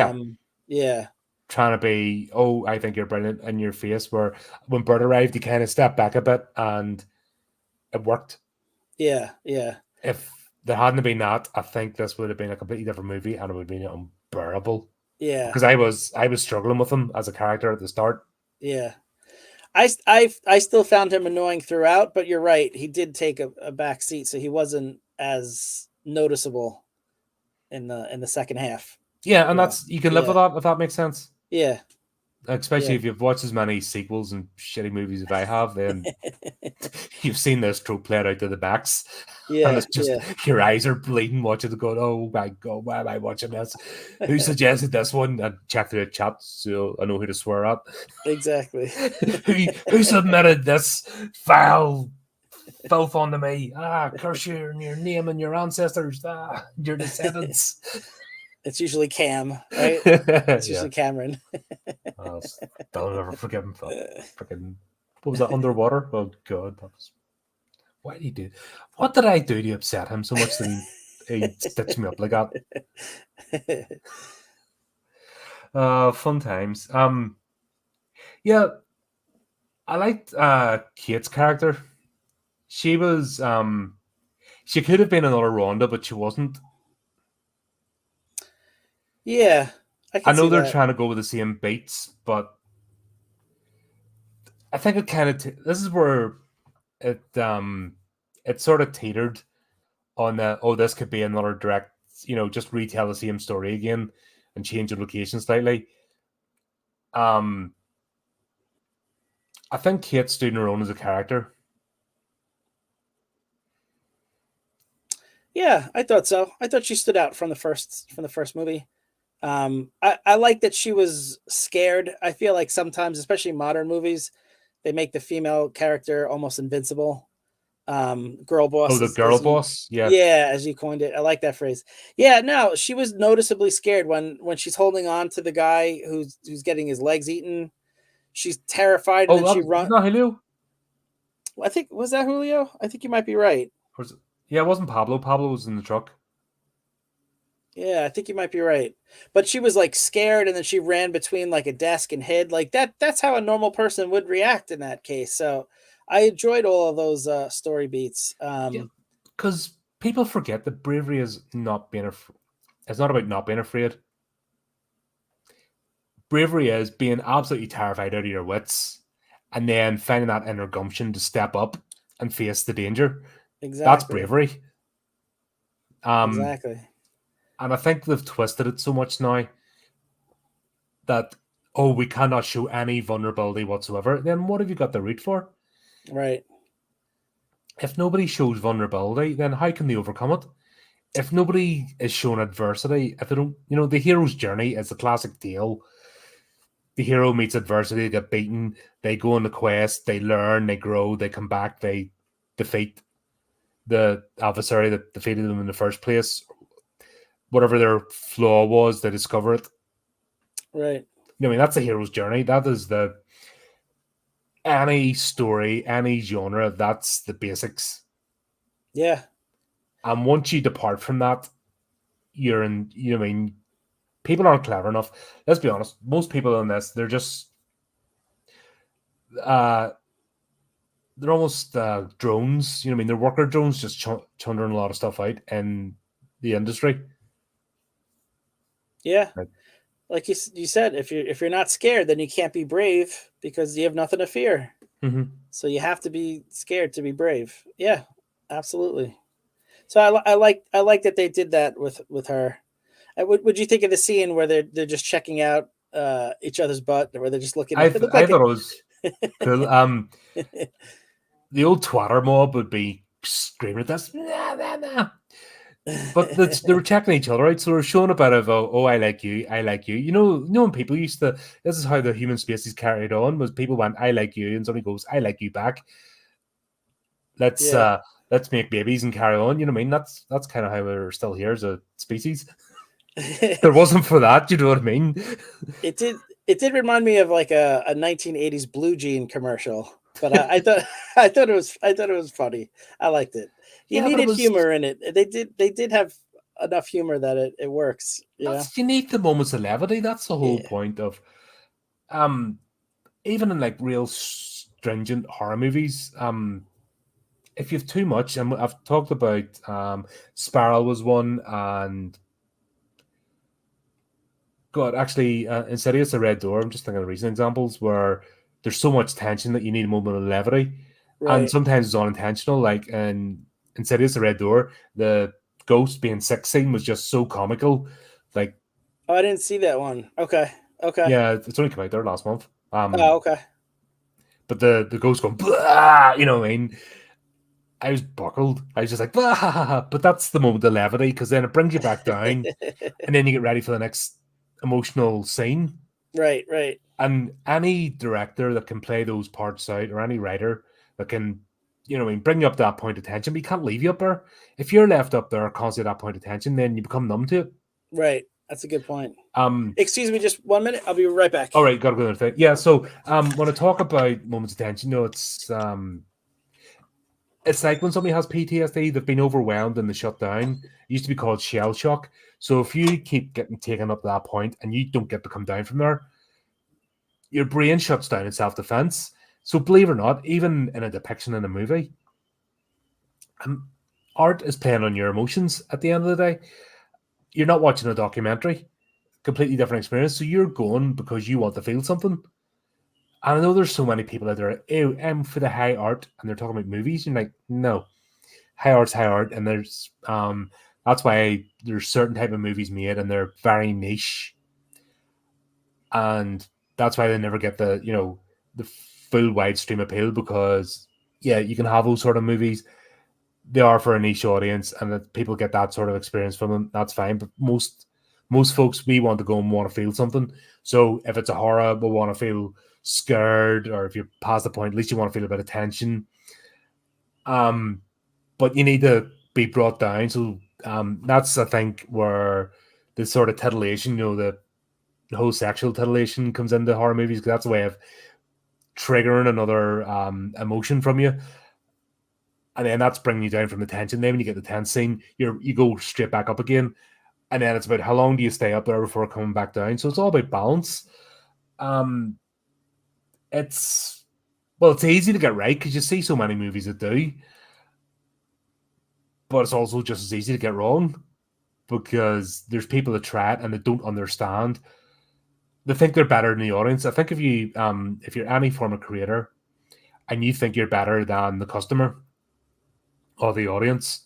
Speaker 2: yeah.
Speaker 1: Trying to be, oh, I think you're brilliant in your face. Where when Bert arrived, he kind of stepped back a bit, and it worked.
Speaker 2: Yeah, yeah.
Speaker 1: If there hadn't been that, I think this would have been a completely different movie, and it would have been unbearable.
Speaker 2: Yeah.
Speaker 1: Because I was struggling with him as a character at the start.
Speaker 2: Yeah. I still found him annoying throughout, but you're right. He did take a back seat, so he wasn't as noticeable in the second half.
Speaker 1: Yeah, and that's you can live with that if that makes sense.
Speaker 2: Yeah.
Speaker 1: Especially if you've watched as many sequels and shitty movies as I have, then you've seen this trope played out to the backs.
Speaker 2: Yeah.
Speaker 1: And it's just your eyes are bleeding watching it going, oh my God, why am I watching this? Who suggested this one? And check through the chat so I know who to swear at.
Speaker 2: Exactly.
Speaker 1: who submitted this foul filth onto me? Curse you and your name and your ancestors, your descendants.
Speaker 2: It's usually Cam, right? It's usually Cameron.
Speaker 1: Don't ever forgive him for freaking. What was that, underwater? Oh God, why did he do? What did I do to upset him so much that he stitched me up like that? Fun times. Yeah, I liked Kate's character. She was she could have been another Rhonda, but she wasn't.
Speaker 2: Yeah,
Speaker 1: I know they're trying to go with the same beats, but I think it kind of this is where it sort of teetered on this could be another direct, just retell the same story again and change the location slightly. I think Kate stood on her own as a character.
Speaker 2: Yeah, I thought so. I thought she stood out from the first movie. I like that she was scared. I feel like sometimes, especially modern movies, they make the female character almost invincible. Girl boss.
Speaker 1: Oh, the girl boss. Yeah.
Speaker 2: Yeah, as you coined it. I like that phrase. Yeah, no, she was noticeably scared when she's holding on to the guy who's getting his legs eaten. She's terrified, and then she runs.
Speaker 1: Not Julio.
Speaker 2: I think was that Julio. I think you might be right.
Speaker 1: Yeah, it wasn't Pablo. Pablo was in the truck.
Speaker 2: Yeah, I think you might be right. But she was like scared, and then she ran between like a desk and hid. Like that's how a normal person would react in that case. So I enjoyed all of those story beats.
Speaker 1: Because people forget that bravery is not being it's not about not being afraid. Bravery is being absolutely terrified out of your wits and then finding that inner gumption to step up and face the danger.
Speaker 2: Exactly.
Speaker 1: That's bravery.
Speaker 2: Exactly.
Speaker 1: And I think they've twisted it so much now that, we cannot show any vulnerability whatsoever. Then what have you got the root for?
Speaker 2: Right.
Speaker 1: If nobody shows vulnerability, then how can they overcome it? If nobody is shown adversity, if they don't, the hero's journey is a classic tale. The hero meets adversity, they get beaten, they go on the quest, they learn, they grow, they come back, they defeat the adversary that defeated them in the first place. Whatever their flaw was, they discover it.
Speaker 2: Right.
Speaker 1: That's the hero's journey. That is any story, any genre, that's the basics.
Speaker 2: Yeah.
Speaker 1: And once you depart from that, you're in, people aren't clever enough. Let's be honest. Most people in this, they're just, they're almost drones. They're worker drones just churning a lot of stuff out in the industry.
Speaker 2: Yeah. Like you said, if you're not scared, then you can't be brave because you have nothing to fear.
Speaker 1: Mm-hmm.
Speaker 2: So you have to be scared to be brave. Yeah, absolutely. So I like that they did that with her. Would you think of the scene where they're just checking out each other's butt, or where they're just looking?
Speaker 1: I thought it was cool. The old twatter mob would be screaming at this. Nah, nah, nah. But they were checking each other out, so they were showing a bit of oh, I like you, I like you. When people used to, this is how the human species carried on, was people went, I like you, and somebody goes, I like you back. Let's
Speaker 2: Yeah.
Speaker 1: let's make babies and carry on. You know what I mean? That's kind of how we're still here as a species. If it wasn't for that, you know what I mean?
Speaker 2: It did remind me of like a 1980s Blue Jean commercial, but I thought I thought it was funny. I liked it. You
Speaker 1: Yeah, but it
Speaker 2: needed
Speaker 1: was
Speaker 2: humor in it. They did have enough humor that it works, you know?
Speaker 1: that's you need the moments of levity. That's the whole
Speaker 2: Yeah.
Speaker 1: point of even in like real stringent horror movies. If you have too much, and I've talked about Spiral was one, and God, actually, Insidious, A Red Door. I'm just thinking of recent examples where there's so much tension that you need a moment of levity, and
Speaker 2: Right.
Speaker 1: sometimes it's unintentional. Like in Insidious, A Red Door, the ghost being sick scene was just so comical. Like,
Speaker 2: Oh, I didn't see that one. Okay. Okay.
Speaker 1: yeah, it's only come out there last month.
Speaker 2: Oh, okay.
Speaker 1: But the ghost going, blah, you know what I mean? I was buckled. I was just like, blah, but that's the moment of levity because then it brings you back down, and then you get ready for the next emotional scene.
Speaker 2: Right, right.
Speaker 1: And any director that can play those parts out, or any writer that can, bring you up to that point of tension, but you can't leave you up there. If you're left up there constantly at that point of tension, then you become numb to it.
Speaker 2: Right. That's a good point.
Speaker 1: Um,
Speaker 2: Excuse me just 1 minute. I'll be right back.
Speaker 1: all right, gotta go another thing. Yeah, so when I talk about moments of tension, it's like when somebody has PTSD, they've been overwhelmed and they shut down. It used to be called shell shock. So if you keep getting taken up to that point and you don't get to come down from there, your brain shuts down in self-defense. So believe it or not, even in a depiction in a movie, art is playing on your emotions at the end of the day. You're not watching a documentary, completely different experience. So you're going because you want to feel something. And I know there's so many people out there, ew, for the high art, and they're talking about movies. You're like, no, high art's high art, and there's that's why there's certain type of movies made, and they're very niche, and that's why they never get the full wide stream appeal because yeah, you can have those sort of movies. They are for a niche audience, and that people get that sort of experience from them. That's fine, but most folks we want to go and want to feel something. So if it's a horror, we want to feel scared, or if you're past the point, at least you want to feel a bit of tension. But you need to be brought down. So that's I think where the sort of titillation, the whole sexual titillation comes into horror movies because that's a way of triggering another emotion from you, and then that's bringing you down from the tension. Then when you get the tense scene, you go straight back up again, and then it's about how long do you stay up there before coming back down. So it's all about balance. Um, it's it's easy to get right because you see so many movies that do, but it's also just as easy to get wrong because there's people that try it and they don't understand. They think they're better than the audience. I think if you're any form of creator and you think you're better than the customer or the audience,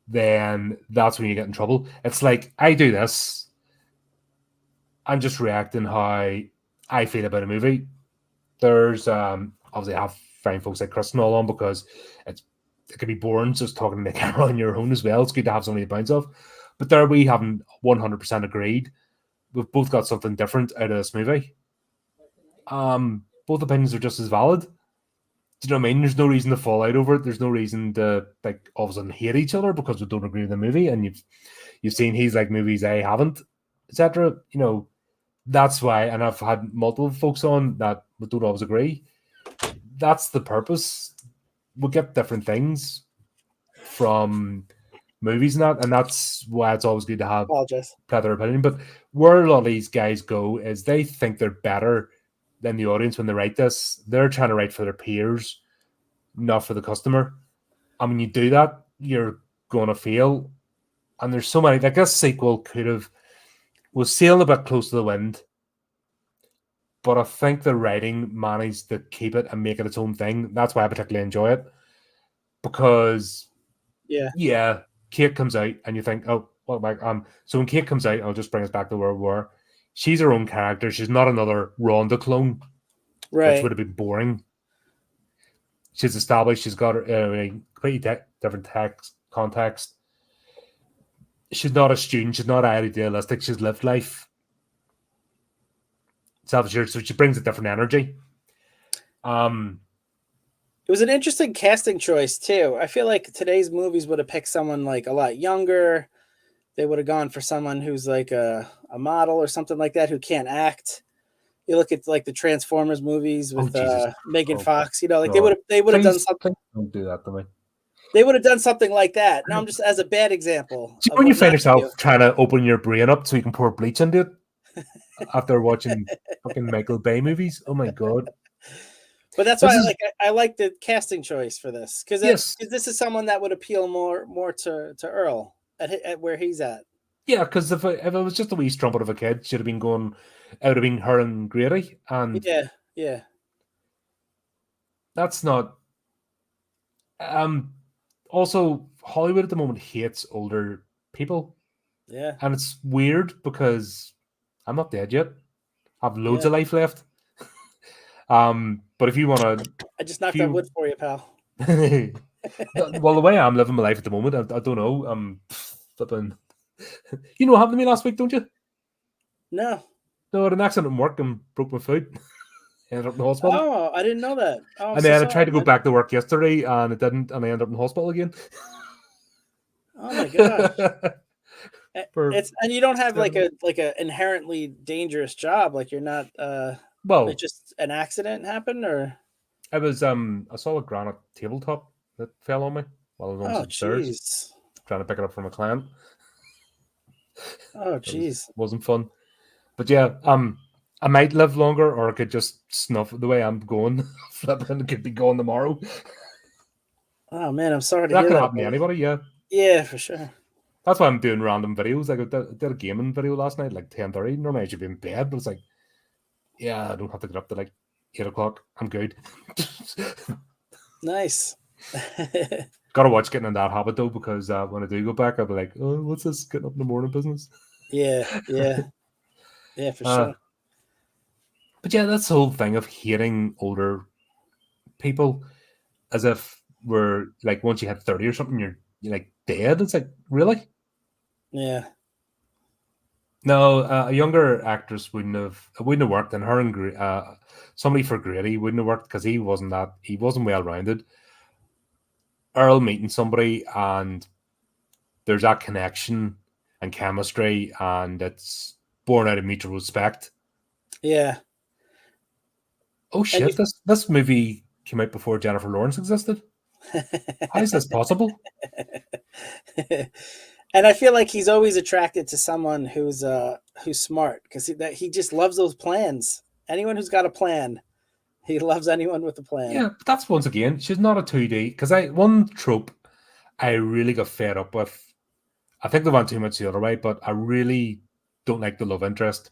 Speaker 1: then that's when you get in trouble. It's like I do this. I'm just reacting how I feel about a movie. There's obviously I have fine folks like Chris and all on because it can be boring just talking to the camera on your own as well. It's good to have somebody to bounce off. But there we haven't 100% agreed. We've both got something different out of this movie. Both opinions are just as valid. Do you know what I mean? There's no reason to fall out over it. There's no reason to like all of a sudden hate each other because we don't agree with the movie. And you've seen he's like movies I haven't, etc. That's why. And I've had multiple folks on that we don't always agree. That's the purpose. We get different things from movies and that's why it's always good to have
Speaker 2: Apologize.
Speaker 1: their opinion. But where a lot of these guys go is they think they're better than the audience when they write this. They're trying to write for their peers, not for the customer. And when you do that, you're going to fail. And there's so many, like this sequel was sailing a bit close to the wind, but I think the writing managed to keep it and make it its own thing. That's why I particularly enjoy it. Because yeah, Kate comes out and you think, oh, so when Kate comes out, I'll just bring us back to where we were. She's her own character. She's not another Rhonda clone, which would have been boring. She's established. She's got her completely different context. she's not a student. She's not idealistic. She's lived life. Self-assured, so she brings a different energy.
Speaker 2: It was an interesting casting choice too. I feel like today's movies would have picked someone like a lot younger. They would have gone for someone who's like a model or something like that who can't act. You look at like the Transformers movies with Megan Fox. You know, like
Speaker 1: God.
Speaker 2: they would have done something.
Speaker 1: Don't do that to me.
Speaker 2: They would have done something like that. No, I'm just as a bad example.
Speaker 1: See, when you find yourself trying to open your brain up so you can pour bleach into it after watching fucking Michael Bay movies, oh my God.
Speaker 2: But that's why I like the casting choice for this, because
Speaker 1: yes,
Speaker 2: this is someone that would appeal more to Earl at where he's at.
Speaker 1: Yeah, because if it was just a wee strumpet of a kid, should have been going. It would have been her and Grady, and
Speaker 2: yeah.
Speaker 1: That's not. Also, Hollywood at the moment hates older people.
Speaker 2: Yeah,
Speaker 1: and it's weird because I'm not dead yet. I have loads of life left. But if you want to,
Speaker 2: I just knocked on wood for you, pal.
Speaker 1: Well, the way I'm living my life at the moment, I don't know. I'm flipping. You know what happened to me last week, don't you?
Speaker 2: No.
Speaker 1: No, I had an accident at work and broke my foot. Ended up in the hospital.
Speaker 2: Oh, I didn't know that. Oh,
Speaker 1: and then I tried to go back to work yesterday, and it didn't, and I ended up in the hospital again.
Speaker 2: Oh my gosh! And you don't have like a inherently dangerous job. Like you're not. It just an accident happened, or
Speaker 1: I was I saw a granite tabletop that fell on me while I was on stairs trying to pick it up from a client.
Speaker 2: Oh jeez,
Speaker 1: wasn't fun. But yeah, I might live longer, or I could just snuff the way I'm going. Flipping, could be gone tomorrow.
Speaker 2: Oh man, I'm sorry to hear
Speaker 1: that.
Speaker 2: That
Speaker 1: could happen to anybody, yeah.
Speaker 2: Yeah, for sure.
Speaker 1: That's why I'm doing random videos. Like I did a gaming video last night, like 10:30. Normally I should be in bed, but it's like, yeah, I don't have to get up to like 8 o'clock. I'm good.
Speaker 2: Nice.
Speaker 1: Gotta watch getting in that habit though, because when I do go back, I'll be like, oh, what's this getting up in the morning business?
Speaker 2: Yeah, for sure.
Speaker 1: But yeah, that's the whole thing of hating older people, as if we're like, once you hit 30 or something, you're like dead. It's like, really?
Speaker 2: Yeah.
Speaker 1: No, a younger actress wouldn't have worked, and her and somebody for Grady wouldn't have worked because he wasn't well rounded. Earl meeting somebody, and there's that connection and chemistry, and it's born out of mutual respect.
Speaker 2: Yeah.
Speaker 1: Oh shit! This movie came out before Jennifer Lawrence existed. How is this possible?
Speaker 2: And I feel like he's always attracted to someone who's smart, because he just loves those plans. Anyone who's got a plan, he loves anyone with a plan.
Speaker 1: Yeah, but that's once again, she's not a 2D. Because one trope I really got fed up with. I think they went too much the other way, but I really don't like the love interest.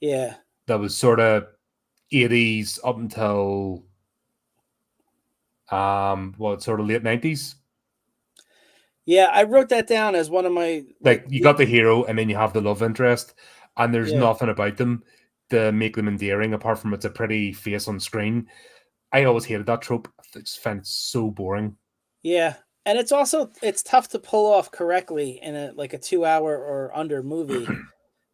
Speaker 2: Yeah,
Speaker 1: that was sort of 80s up until sort of late 90s.
Speaker 2: Yeah, I wrote that down as one of my...
Speaker 1: Like, you got the hero, and then you have the love interest, and there's nothing about them to make them endearing, apart from it's a pretty face on screen. I always hated that trope. I just found it so boring.
Speaker 2: Yeah, and it's tough to pull off correctly in a 2-hour or under movie,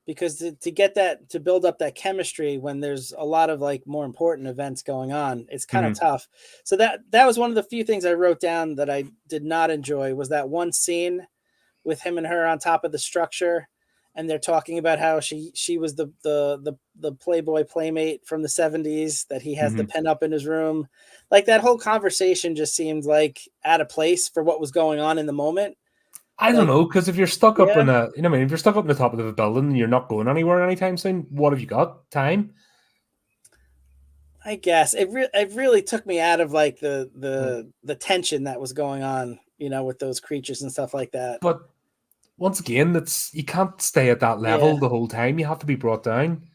Speaker 2: because to get that, to build up that chemistry when there's a lot of like more important events going on, it's kind of tough. So that was one of the few things I wrote down that I did not enjoy, was that one scene with him and her on top of the structure, and they're talking about how she was the Playboy playmate from the 70s that he has the pen up in his room. Like, that whole conversation just seemed like out of place for what was going on in the moment.
Speaker 1: I don't know, because if you're stuck up in if you're stuck up in the top of the building and you're not going anywhere anytime soon, what have you got? Time?
Speaker 2: I guess it really took me out of like the tension that was going on, with those creatures and stuff like that.
Speaker 1: But once again, you can't stay at that level the whole time. You have to be brought down.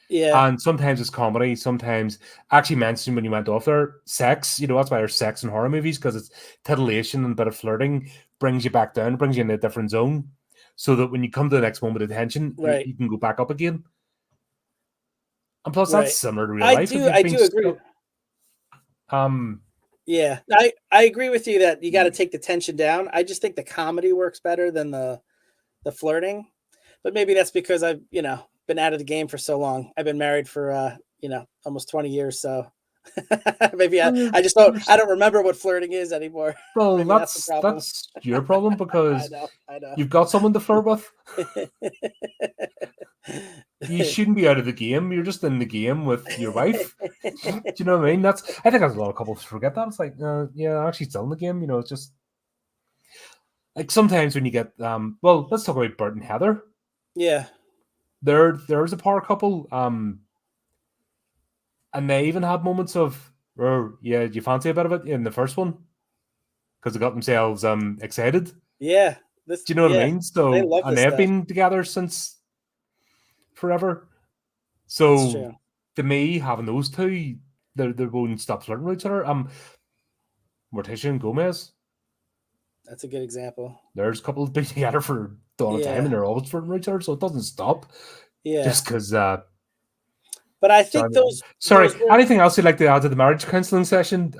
Speaker 2: Yeah.
Speaker 1: And sometimes it's comedy. Sometimes, actually mentioned when you went off there, sex. That's why there's sex in horror movies, because it's titillation and a bit of flirting brings you back down, brings you in a different zone, so that when you come to the next moment of tension, you can go back up again. And plus, that's similar to real life.
Speaker 2: I do agree. Yeah, I agree with you that you got to take the tension down. I just think the comedy works better than the flirting, but maybe that's because I've been out of the game for so long. I've been married for almost 20 years, so maybe
Speaker 1: Well, you're,
Speaker 2: I just
Speaker 1: you're,
Speaker 2: I don't remember what flirting is anymore.
Speaker 1: well,
Speaker 2: Maybe that's the problem.
Speaker 1: that's your problem
Speaker 2: I
Speaker 1: because
Speaker 2: know, I know.
Speaker 1: you've got someone to flirt with. You shouldn't be out of the game. You're just in the game with your wife. Do you know what I mean? I think that's a lot of couples forget that. It's like, yeah, I'm actually still in the game. It's just like sometimes when you get well, let's talk about Bert and Heather.
Speaker 2: Yeah.
Speaker 1: There's a power couple, and they even had moments of, oh, yeah, do you fancy a bit of it in the first one? Because they got themselves excited.
Speaker 2: Yeah.
Speaker 1: Do you know what I mean?
Speaker 2: They
Speaker 1: So,
Speaker 2: love
Speaker 1: and
Speaker 2: this
Speaker 1: they've
Speaker 2: stuff.
Speaker 1: been together since forever.
Speaker 2: That's
Speaker 1: So,
Speaker 2: true.
Speaker 1: to me, having those two, they won't stop flirting with each other. Morticia and Gomez.
Speaker 2: That's a good example.
Speaker 1: There's a couple been together for a long time,
Speaker 2: Yeah.
Speaker 1: and they're always flirting with each other, so it doesn't stop.
Speaker 2: Yeah.
Speaker 1: Just because.
Speaker 2: But I think
Speaker 1: Sorry.
Speaker 2: those were
Speaker 1: Anything else you'd like to add to the marriage counselling session?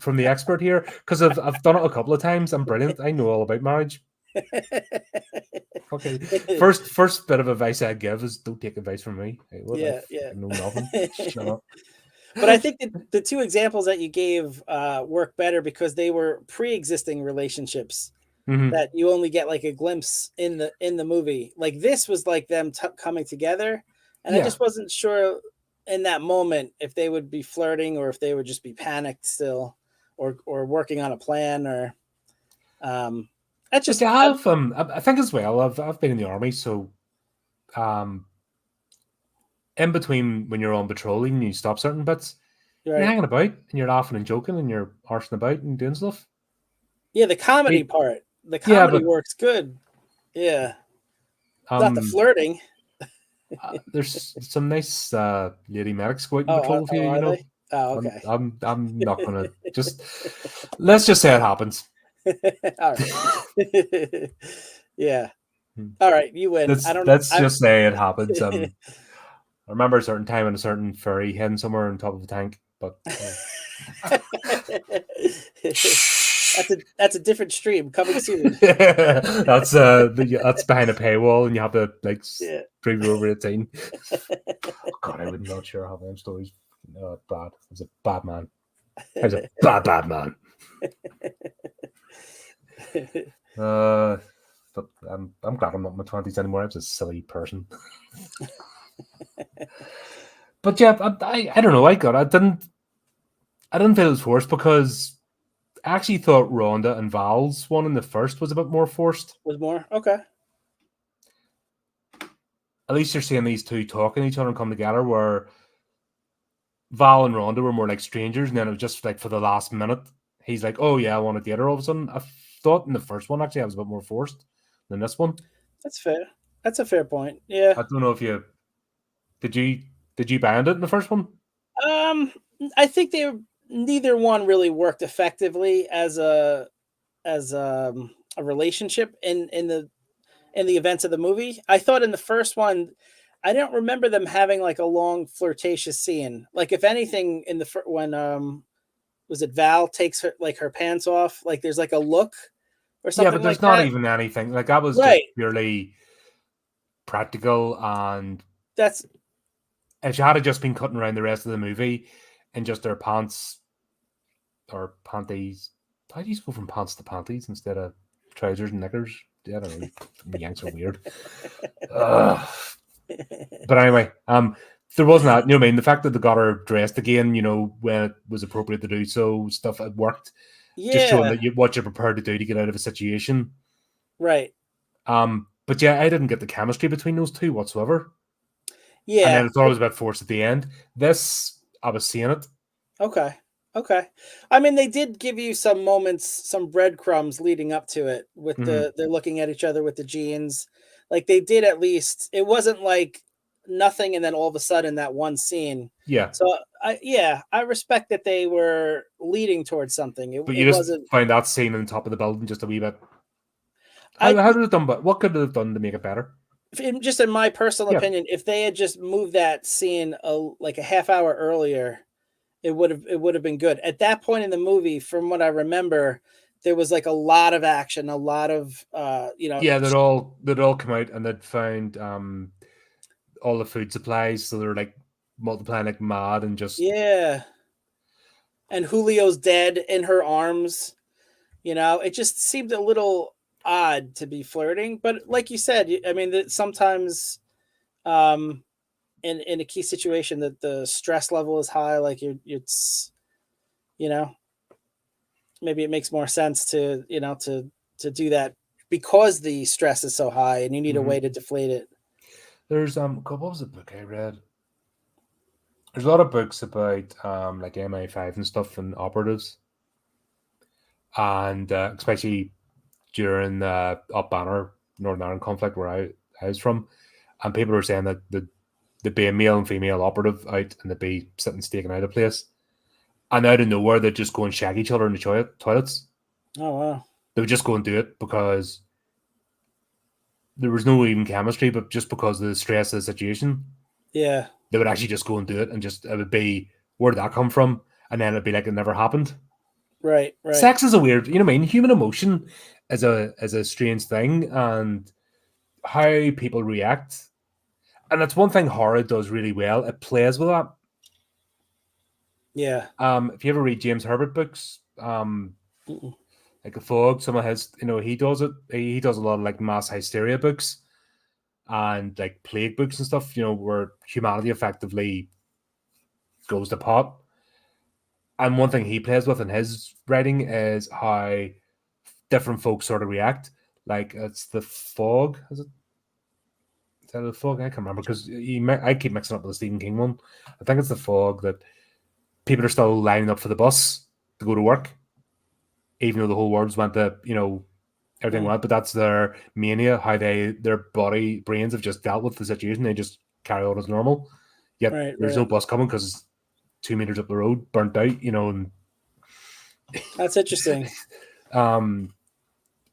Speaker 1: From the expert here, because I've done it a couple of times. I'm brilliant. I know all about marriage. Okay. First bit of advice I give is don't take advice from me. Hey, what
Speaker 2: yeah,
Speaker 1: I know nothing. Shut up.
Speaker 2: But I think the two examples that you gave work better because they were pre-existing relationships
Speaker 1: Mhm.
Speaker 2: that you only get like a glimpse in the movie. Like this was like them coming together, and I
Speaker 1: Yeah.
Speaker 2: just wasn't sure in that moment if they would be flirting or if they would just be panicked still, or working on a plan or. I
Speaker 1: But
Speaker 2: just
Speaker 1: you have I think as well. I've been in the army, so in between when you're on patrolling and you stop certain bits, you're
Speaker 2: right.
Speaker 1: hanging about and you're laughing and joking and you're arsing about and doing stuff.
Speaker 2: Yeah, the comedy
Speaker 1: Hey,
Speaker 2: part. The
Speaker 1: yeah,
Speaker 2: comedy
Speaker 1: but
Speaker 2: works good. Yeah, not the
Speaker 1: um,
Speaker 2: flirting.
Speaker 1: there's some nice lady medics go out and
Speaker 2: Oh,
Speaker 1: patrol with you.
Speaker 2: are they? Oh, okay.
Speaker 1: I'm not gonna just let's just say it happens.
Speaker 2: All right. Yeah. All right. You win. I don't.
Speaker 1: Let's
Speaker 2: I.
Speaker 1: just say it happens. I remember a certain time in a certain ferry hidden somewhere on top of a tank, but
Speaker 2: That's a different stream coming soon.
Speaker 1: that's behind a paywall, and you have to like
Speaker 2: Yeah.
Speaker 1: preview over 18. God, I would not sure how them stories. Bad. I was a bad man. I was a bad man. But I'm glad I'm not in my 20s anymore. I was a silly person. But yeah, I don't know. I didn't feel it was forced because I actually thought Rhonda and Val's one in the first was a bit more forced.
Speaker 2: Was more okay.
Speaker 1: At least you're seeing these two talking to each other and come together, where Val and Rhonda were more like strangers, and then it was just like for the last minute, he's like, "Oh yeah, I want to date her." All of a sudden, I thought in the first one actually I was a bit more forced than this one.
Speaker 2: That's fair. That's a fair point. Yeah.
Speaker 1: I don't know if you did you band it in the first one?
Speaker 2: I think neither one really worked effectively as a relationship in the events of the movie. I thought in the first one, I don't remember them having like a long flirtatious scene. Like if anything, in the when was it Val takes her pants off, like there's like a look or
Speaker 1: Yeah,
Speaker 2: something
Speaker 1: but
Speaker 2: like
Speaker 1: there's not
Speaker 2: that.
Speaker 1: even anything. Like that was just
Speaker 2: Right.
Speaker 1: purely practical, and
Speaker 2: That's
Speaker 1: if she had just been cutting around the rest of the movie in just their pants or panties, why do you go from pants to panties instead of trousers and knickers? I don't know. Yanks are weird. But anyway, there wasn't that. You know what I mean? The fact that they got her dressed again, when it was appropriate to do so, stuff it worked. Just showing
Speaker 2: yeah.
Speaker 1: that what you're prepared to do to get out of a situation.
Speaker 2: Right.
Speaker 1: But yeah, I didn't get the chemistry between those two whatsoever. And then
Speaker 2: Yeah.
Speaker 1: I thought it was a bit forced at the end. This, I was seeing it.
Speaker 2: Okay. Okay. I mean, they did give you some moments, some breadcrumbs leading up to it with they're looking at each other with the jeans. Like they did at least, it wasn't like nothing and then all of a sudden that one scene.
Speaker 1: Yeah.
Speaker 2: So I respect that they were leading towards something.
Speaker 1: But
Speaker 2: It
Speaker 1: you just
Speaker 2: wasn't,
Speaker 1: find that scene on top of the building just a wee bit.
Speaker 2: I,
Speaker 1: How did it done? But what could it have done to make it better?
Speaker 2: just in my personal
Speaker 1: Yeah.
Speaker 2: opinion, if they had just moved that scene like a half hour earlier it would have been good. At that point in the movie, from what I remember, there was like a lot of action, a lot of
Speaker 1: Yeah, they'd all come out and they'd found all the food supplies, so they're like multiplying like mad and just
Speaker 2: yeah. And Julio's dead in her arms. It just seemed a little odd to be flirting, but like you said, I mean, that sometimes in a key situation that the stress level is high, like it's you know maybe it makes more sense to to do that because the stress is so high and you need a way to deflate it.
Speaker 1: There's what was the book I read? There's a lot of books about like MI5 and stuff and operatives, and especially during the Up Banner Northern Ireland conflict where I was from, and people were saying that there'd be a male and female operative out and they'd be sitting staking out a place, and out of nowhere they'd just go and shag each other in the toilets.
Speaker 2: Oh wow!
Speaker 1: They would just go and do it because there was no even chemistry, but just because of the stress of the situation.
Speaker 2: Yeah.
Speaker 1: They would actually just go and do it, and just it would be, where did that come from? And then it'd be like it never happened.
Speaker 2: Right.
Speaker 1: Sex is a weird, what I mean? Human emotion is a strange thing, and how people react. And that's one thing horror does really well. It plays with that.
Speaker 2: Yeah.
Speaker 1: If you ever read James Herbert books, like A Fog, some of his, he does it. He does a lot of like mass hysteria books and like plague books and stuff, where humanity effectively goes to pot. And one thing he plays with in his writing is how different folks sort of react. Like it's The Fog, is it? Is that The Fog? I can't remember because I keep mixing up with the Stephen King one. I think it's The Fog, that people are still lining up for the bus to go to work, even though the whole world's went to, everything went. But that's their mania, how their brains have just dealt with the situation. They just carry on as normal. Yet there's no bus coming because it's 2 meters up the road, burnt out, and
Speaker 2: that's interesting.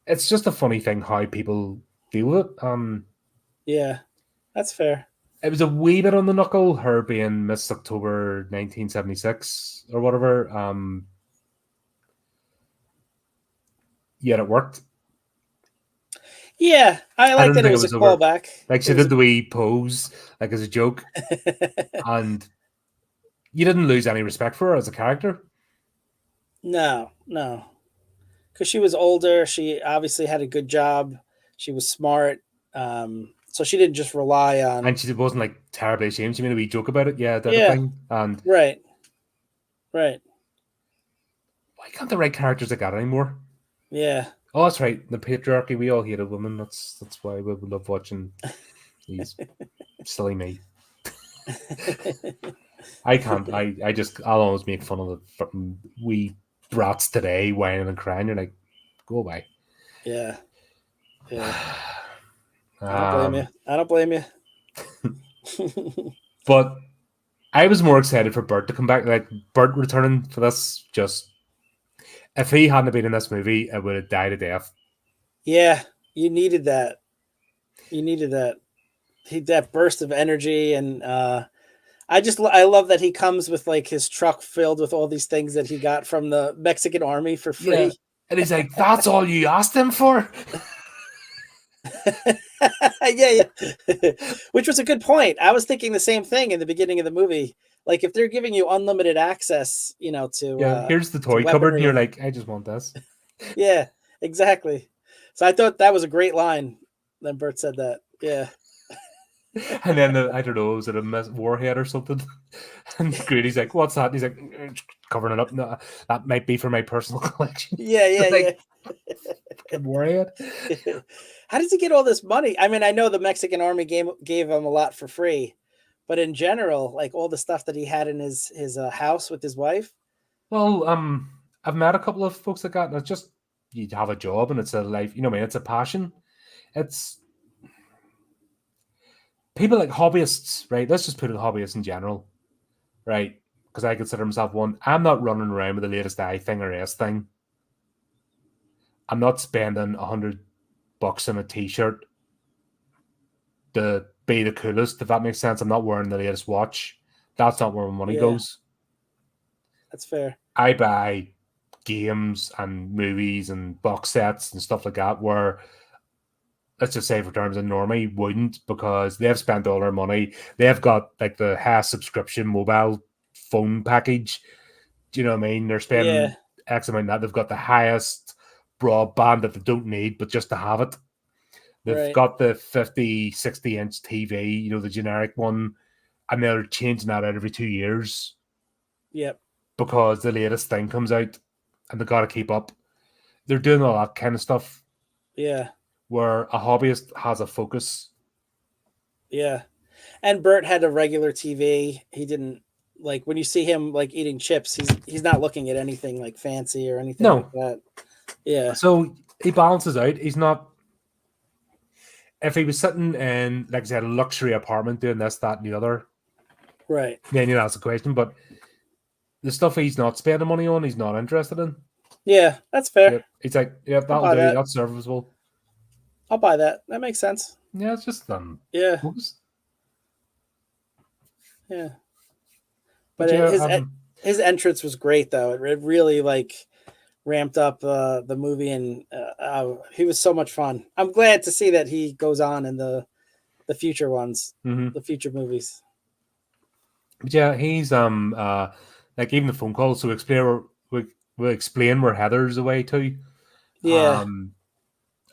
Speaker 1: It's just a funny thing how people deal with it.
Speaker 2: Yeah, that's fair.
Speaker 1: It was a wee bit on the knuckle, her being Miss October 1976 or whatever. Yet it worked.
Speaker 2: Yeah, I like that it was a callback.
Speaker 1: Like she did the wee pose, like as a joke, and you didn't lose any respect for her as a character.
Speaker 2: No, because she was older. She obviously had a good job. She was smart, so she didn't just rely on.
Speaker 1: And she wasn't like terribly ashamed. She made a wee joke about it, that thing. And
Speaker 2: right.
Speaker 1: Why can't they write characters like that anymore?
Speaker 2: Yeah.
Speaker 1: Oh, that's right. The patriarchy. We all hated women. That's why we love watching these silly me. I can't. I'll always make fun of the fucking wee brats today whining and crying. You're like, go away.
Speaker 2: Yeah. I don't blame you.
Speaker 1: But I was more excited for Bert to come back. Like Bert returning for this. Just if he hadn't been in this movie, it would have died a death.
Speaker 2: Yeah, you needed that. That burst of energy, and I love that he comes with like his truck filled with all these things that he got from the Mexican army for free.
Speaker 1: Yeah. And he's like, "That's all you asked him for."
Speaker 2: yeah. Which was a good point. I was thinking the same thing in the beginning of the movie. Like if they're giving you unlimited access, to
Speaker 1: here's the toy cupboard, and you're like, I just want this.
Speaker 2: Yeah, exactly. So I thought that was a great line. Then Bert said that. Yeah.
Speaker 1: And then I don't know, was it a warhead or something? And Grady's like, "What's that?" And he's like, covering it up. No, that might be for my personal collection.
Speaker 2: Yeah.
Speaker 1: Warhead.
Speaker 2: How does he get all this money? I mean, I know the Mexican army gave him a lot for free, but in general, like all the stuff that he had in his house with his wife.
Speaker 1: Well, I've met a couple of folks like that, and it's just you have a job and it's a life. It's a passion. It's people like hobbyists, right? Let's just put it hobbyists in general, right? Because I consider myself one. I'm not running around with the latest I thing or S thing. I'm not spending $100 on a t-shirt to be the coolest, if that makes sense. I'm not wearing the latest watch. That's not where my money goes.
Speaker 2: That's fair.
Speaker 1: I buy games and movies and box sets and stuff like that where, let's just say for terms of normie wouldn't, because they've spent all their money. They've got like the highest subscription mobile phone package. Do you know what I mean? They're spending
Speaker 2: Yeah.
Speaker 1: X amount of that. They've got the highest broadband that they don't need, but just to have it. They've
Speaker 2: Right.
Speaker 1: got the 50, 60-inch TV, you know, the generic one, and they're changing that out every 2 years
Speaker 2: Yep.
Speaker 1: because the latest thing comes out and they got to keep up. They're doing all that kind of stuff
Speaker 2: Yeah.
Speaker 1: where a hobbyist has a focus.
Speaker 2: Yeah. And Bert had a regular TV. He didn't like when you see him like eating chips, he's not looking at anything like fancy or anything like
Speaker 1: No.
Speaker 2: that. Yeah.
Speaker 1: So he balances out. He's not, if he was sitting in, like I said, a luxury apartment doing this, that, and the other,
Speaker 2: Right.
Speaker 1: then you ask the question. But the stuff he's not spending money on, he's not interested in.
Speaker 2: Yeah, that's fair.
Speaker 1: Yep. It's like, yeah, that'll
Speaker 2: buy
Speaker 1: do.
Speaker 2: that.
Speaker 1: That's serviceable.
Speaker 2: I'll buy that. That makes sense.
Speaker 1: Yeah, it's just
Speaker 2: Yeah.
Speaker 1: focus.
Speaker 2: Yeah.
Speaker 1: But
Speaker 2: But
Speaker 1: yeah,
Speaker 2: his entrance was great though. It really like ramped up the movie, and he was so much fun. I'm glad to see that he goes on in the future ones, the future movies.
Speaker 1: But yeah, he's like even the phone call. So we'll explain where Heather's away to.
Speaker 2: Yeah.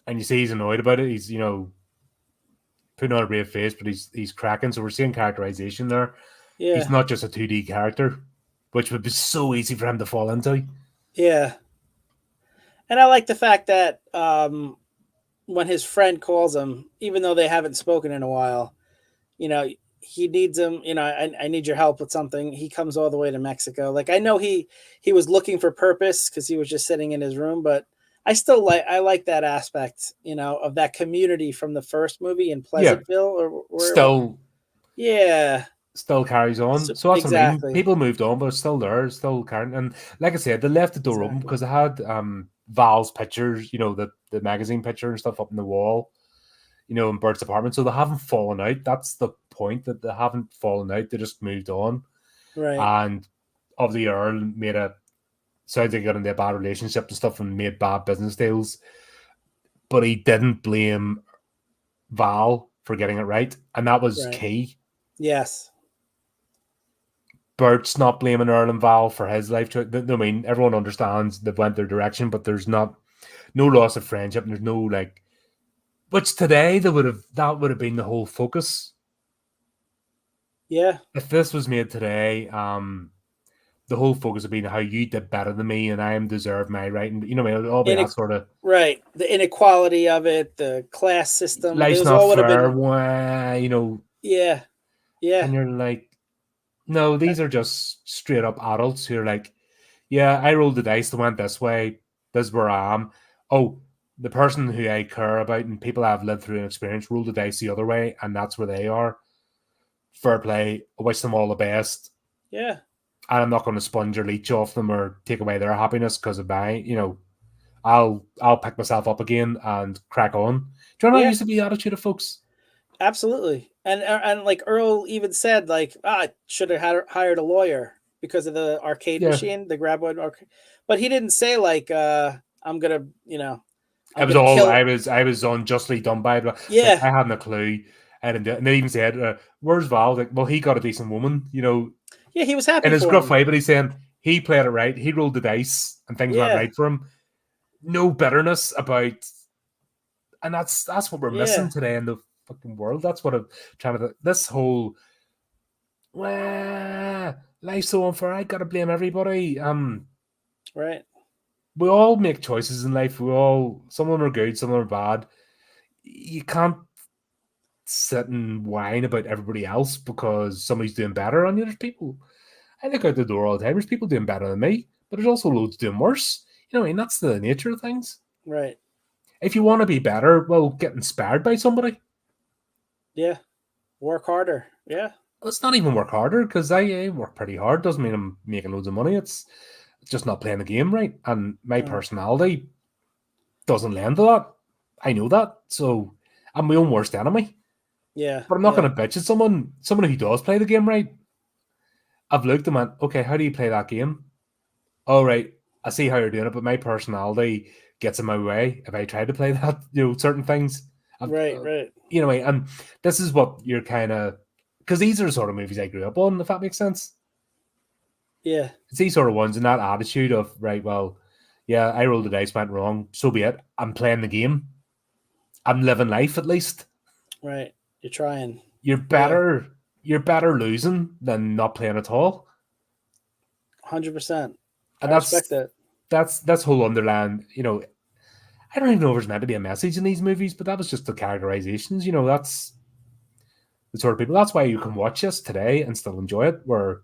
Speaker 1: And you see he's annoyed about it. He's, you know, putting on a brave face, but he's cracking. So we're seeing characterization there.
Speaker 2: Yeah.
Speaker 1: He's not just a 2D character, which would be so easy for him to fall into.
Speaker 2: Yeah. And I like the fact that when his friend calls him, even though they haven't spoken in a while, you know, he needs him, you know, I need your help with something. He comes all the way to Mexico. Like, I know he was looking for purpose because he was just sitting in his room, but I like that aspect, you know, of that community from the first movie in Pleasantville or where.
Speaker 1: Still carries on. So that's what I mean.
Speaker 2: Exactly.
Speaker 1: People moved on, but it's still there, it's still carrying. And like I said, they left the door open because they had Val's pictures, you know, the magazine picture and stuff up in the wall, you know, in Bert's apartment. So they haven't fallen out. That's the point, that they haven't fallen out. They just moved on.
Speaker 2: Right.
Speaker 1: And obviously Earl sounds like he got into a bad relationship and stuff and made bad business deals. But he didn't blame Val for getting it right. And that was key.
Speaker 2: Yes.
Speaker 1: Bert's not blaming Earl and Val for his life choice. I mean, everyone understands they've went their direction, but there's no loss of friendship. And there's no like, which today that would have been the whole focus.
Speaker 2: Yeah.
Speaker 1: If this was made today, the whole focus would be how you did better than me and I deserve my right. And, you know, it'll all be that sort of.
Speaker 2: Right. The inequality of it, the class system.
Speaker 1: Life's not fair. You know.
Speaker 2: Yeah. Yeah.
Speaker 1: And you're like, no, these are just straight up adults who are like, yeah, I rolled the dice that went this way. This is where I am. Oh, the person who I care about and people I've lived through and experienced rolled the dice the other way, and that's where they are. Fair play. I wish them all the best.
Speaker 2: Yeah.
Speaker 1: And I'm not going to sponge or leech off them or take away their happiness because of my, you know, I'll pick myself up again and crack on. Do you know what used to be the attitude of folks?
Speaker 2: Absolutely. And like Earl even said, like, I should have hired a lawyer because of the arcade machine, the Graboid arcade. But he didn't say like, I'm gonna, you know,
Speaker 1: I was unjustly done by it.
Speaker 2: Yeah.
Speaker 1: Like, I hadn't a clue. And they even said, where's Val? Like, well, he got a decent woman, you know.
Speaker 2: Yeah, he was happy
Speaker 1: in his
Speaker 2: for
Speaker 1: gruff
Speaker 2: him.
Speaker 1: way, but he's saying he played it right. He rolled the dice and things went right for him. No bitterness about, and that's what we're missing today in the fucking world. That's what I'm trying to. This whole, life's so unfair. I gotta blame everybody.
Speaker 2: Right.
Speaker 1: We all make choices in life. Some of them are good, some of them are bad. You can't sit and whine about everybody else because somebody's doing better on the other people. I look out the door all the time. There's people doing better than me, but there's also loads doing worse. You know what I mean? That's the nature of things.
Speaker 2: Right.
Speaker 1: If you want to be better, well, get inspired by somebody.
Speaker 2: Yeah. Work harder. Yeah.
Speaker 1: Let's not even work harder because I work pretty hard. Doesn't mean I'm making loads of money. It's just not playing the game right. And my personality doesn't lend to that. I know that. So I'm my own worst enemy.
Speaker 2: Yeah.
Speaker 1: But I'm not going to bitch at someone who does play the game right. I've looked at them and, okay, how do you play that game? all right, I see how you're doing it, but my personality gets in my way if I try to play that, certain things.
Speaker 2: Right, right.
Speaker 1: And this is what you're kind of, because these are the sort of movies I grew up on, if that makes sense.
Speaker 2: Yeah.
Speaker 1: It's these sort of ones and that attitude of, right, well, yeah, I rolled the dice, went wrong, so be it. I'm playing the game. I'm living life at least.
Speaker 2: Right. You're trying.
Speaker 1: You're better. You're better losing than not playing at all.
Speaker 2: 100%.
Speaker 1: And
Speaker 2: I respect that.
Speaker 1: That's whole underland. I don't even know if there's meant to be a message in these movies, but that was just the characterizations. That's the sort of people. That's why you can watch this today and still enjoy it. Where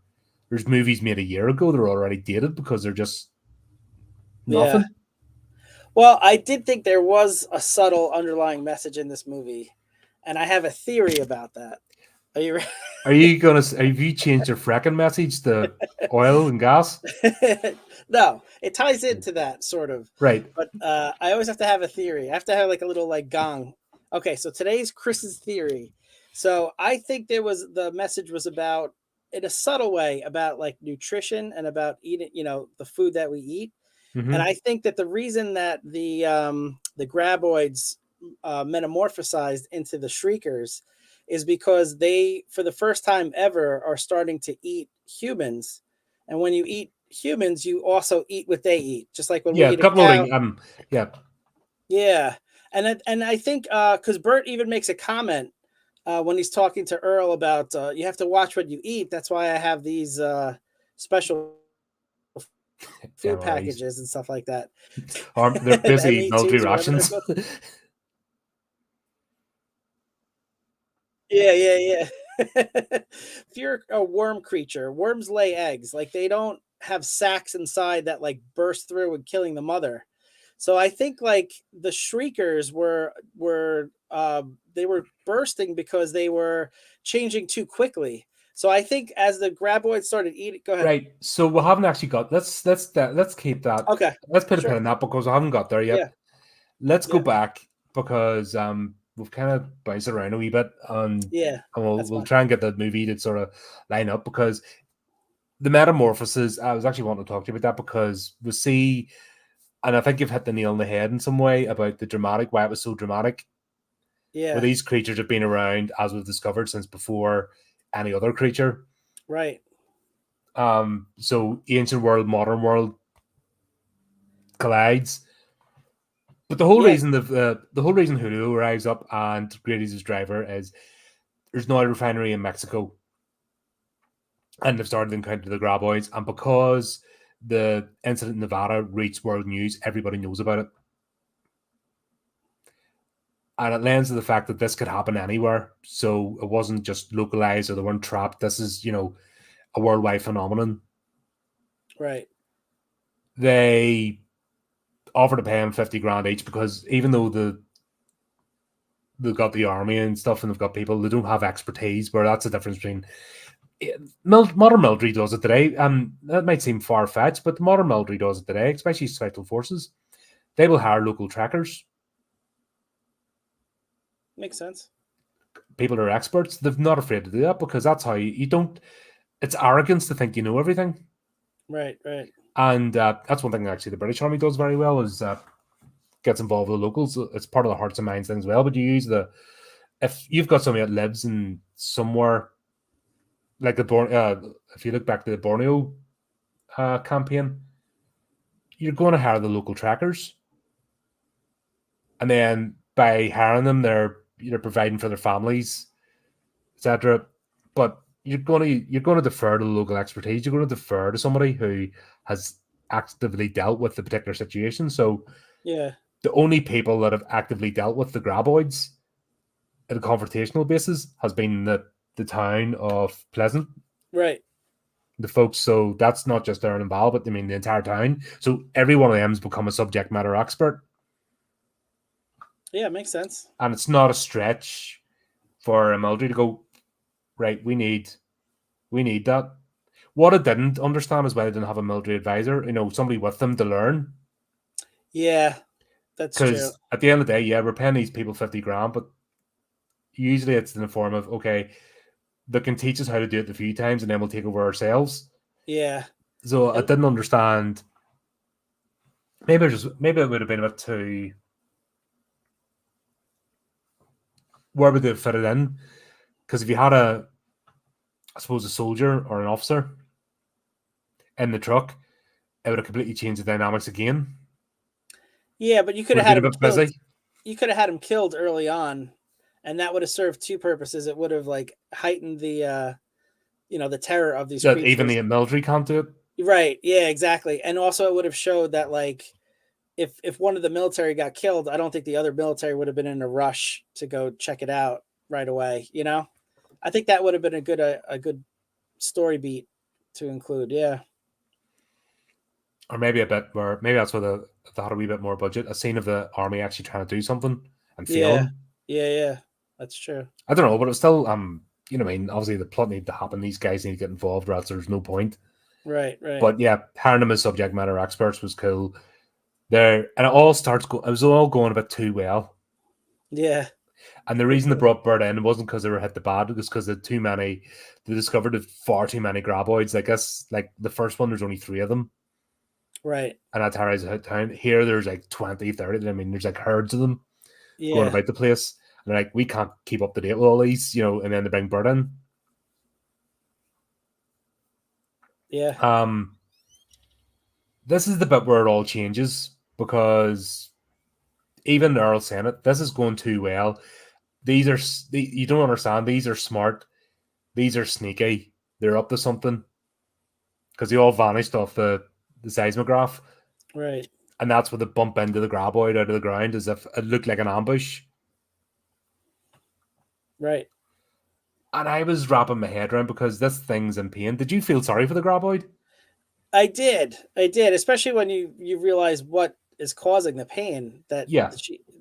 Speaker 1: there's movies made a year ago that are already dated because they're just nothing.
Speaker 2: Yeah. Well, I did think there was a subtle underlying message in this movie, and I have a theory about that. Are you ready?
Speaker 1: Have you changed your fracking message to oil and gas?
Speaker 2: No, it ties into that sort of.
Speaker 1: Right.
Speaker 2: But I always have to have a theory. I have to have like a little like gong. Okay, so today's Chris's theory. So I think the message was about, in a subtle way, about like nutrition and about eating, the food that we eat.
Speaker 1: Mm-hmm.
Speaker 2: And I think that the reason that the graboids metamorphosized into the shriekers is because they, for the first time ever, are starting to eat humans. And when you eat humans, you also eat what they eat, just like when we eat a cow. Yeah, and I think because Bert even makes a comment when he's talking to Earl about you have to watch what you eat. That's why I have these special food packages and stuff like that.
Speaker 1: They're busy military rations.
Speaker 2: Yeah. If you're a worm creature, worms lay eggs. Like they don't have sacs inside that like burst through and killing the mother. So I think like the shriekers were they were bursting because they were changing too quickly. So I think as the graboids started eating, go ahead.
Speaker 1: Right. So we haven't actually got. Let's keep that.
Speaker 2: Okay.
Speaker 1: Let's put a pin in that because I haven't got there yet.
Speaker 2: Yeah.
Speaker 1: Let's go back because we've kind of bounced around a wee bit, and we'll try and get the movie to sort of line up because the metamorphosis. I was actually wanting to talk to you about that because we see, and I think you've hit the nail on the head in some way about the dramatic, why it was so dramatic.
Speaker 2: Yeah.
Speaker 1: Where these creatures have been around, as we've discovered, since before any other creature.
Speaker 2: Right.
Speaker 1: So ancient world, modern world collides. But the whole reason Hulu arrives up and Grady's his driver is there's an oil refinery in Mexico, and they've started to encounter the graboids. And because the incident in Nevada reached world news, everybody knows about it, and it lends to the fact that this could happen anywhere. So it wasn't just localized or they weren't trapped. This is a worldwide phenomenon.
Speaker 2: Right.
Speaker 1: They offer to pay him 50 grand each because even though they've got the army and stuff and they've got people, they don't have expertise, where that's the difference between modern military does it today. That might seem far-fetched, but the modern military does it today, especially special forces. They will hire local trackers.
Speaker 2: Makes sense.
Speaker 1: People who are experts, they're not afraid to do that because that's how you don't. It's arrogance to think you know everything.
Speaker 2: Right.
Speaker 1: And that's one thing actually the British Army does very well is gets involved with the locals. It's part of the hearts and minds thing as well. But you use if you've got somebody that lives in somewhere like if you look back to the Borneo campaign, you're going to hire the local trackers, and then by hiring them, they're providing for their families, etc. But you're going to defer to the local expertise. You're going to defer to somebody who has actively dealt with the particular situation. So
Speaker 2: yeah,
Speaker 1: the only people that have actively dealt with the graboids at a confrontational basis has been the town of Pleasant.
Speaker 2: Right.
Speaker 1: The folks, so that's not just Aaron and Val, but I mean the entire town. So every one of them has become a subject matter expert.
Speaker 2: Yeah, it makes sense.
Speaker 1: And it's not a stretch for a military to go, right, we need that. What I didn't understand is why they didn't have a military advisor, somebody with them to learn.
Speaker 2: Yeah, that's true.
Speaker 1: Because at the end of the day, we're paying these people 50 grand, but usually it's in the form of, okay, they can teach us how to do it a few times and then we'll take over ourselves.
Speaker 2: Yeah.
Speaker 1: So I didn't understand maybe it would have been a bit too. Where would they fit it in? Because if you had I suppose, a soldier or an officer in the truck, it would have completely changed the dynamics again.
Speaker 2: Yeah, but you could
Speaker 1: Would
Speaker 2: have
Speaker 1: have
Speaker 2: had
Speaker 1: been a
Speaker 2: him
Speaker 1: bit
Speaker 2: killed.
Speaker 1: busy.
Speaker 2: You could have had him killed early on, and that would have served two purposes. It would have like heightened the the terror of these
Speaker 1: That even
Speaker 2: creatures.
Speaker 1: the military can't do it.
Speaker 2: Right. Yeah, exactly. And also it would have showed that like if one of the military got killed, I don't think the other military would have been in a rush to go check it out right away, you know? I think that would have been a good story beat to include. Yeah.
Speaker 1: Or maybe a bit more. Maybe that's where they had a wee bit more budget. A scene of the army actually trying to do something and
Speaker 2: Yeah.
Speaker 1: failing.
Speaker 2: Yeah. That's true.
Speaker 1: I don't know, but it was still obviously the plot needed to happen. These guys need to get involved, or else there's no point.
Speaker 2: Right.
Speaker 1: But yeah, hiring them as subject matter experts was cool. There, and it all starts. It was all going a bit too well.
Speaker 2: Yeah.
Speaker 1: And the reason they brought Bert in wasn't because they were hit the bad, it was because they had too many. They discovered far too many graboids. I guess like the first one, there's only 3 of them.
Speaker 2: Right.
Speaker 1: And that's Harry's town. Here, there's like 20, 30. I mean, there's like herds of them going
Speaker 2: Yeah.
Speaker 1: about the place. And they're like, we can't keep up to date with all these, and then they bring Bert in.
Speaker 2: Yeah.
Speaker 1: This is the bit where it all changes because even Earl saying it, this is going too well. You don't understand. These are smart. These are sneaky. They're up to something because they all vanished off the seismograph.
Speaker 2: Right.
Speaker 1: And that's where they bump into the graboid out of the ground as if it looked like an ambush.
Speaker 2: Right.
Speaker 1: And I was wrapping my head around because this thing's in pain. Did you feel sorry for the graboid?
Speaker 2: I did, especially when you realize what is causing the pain that
Speaker 1: Yeah.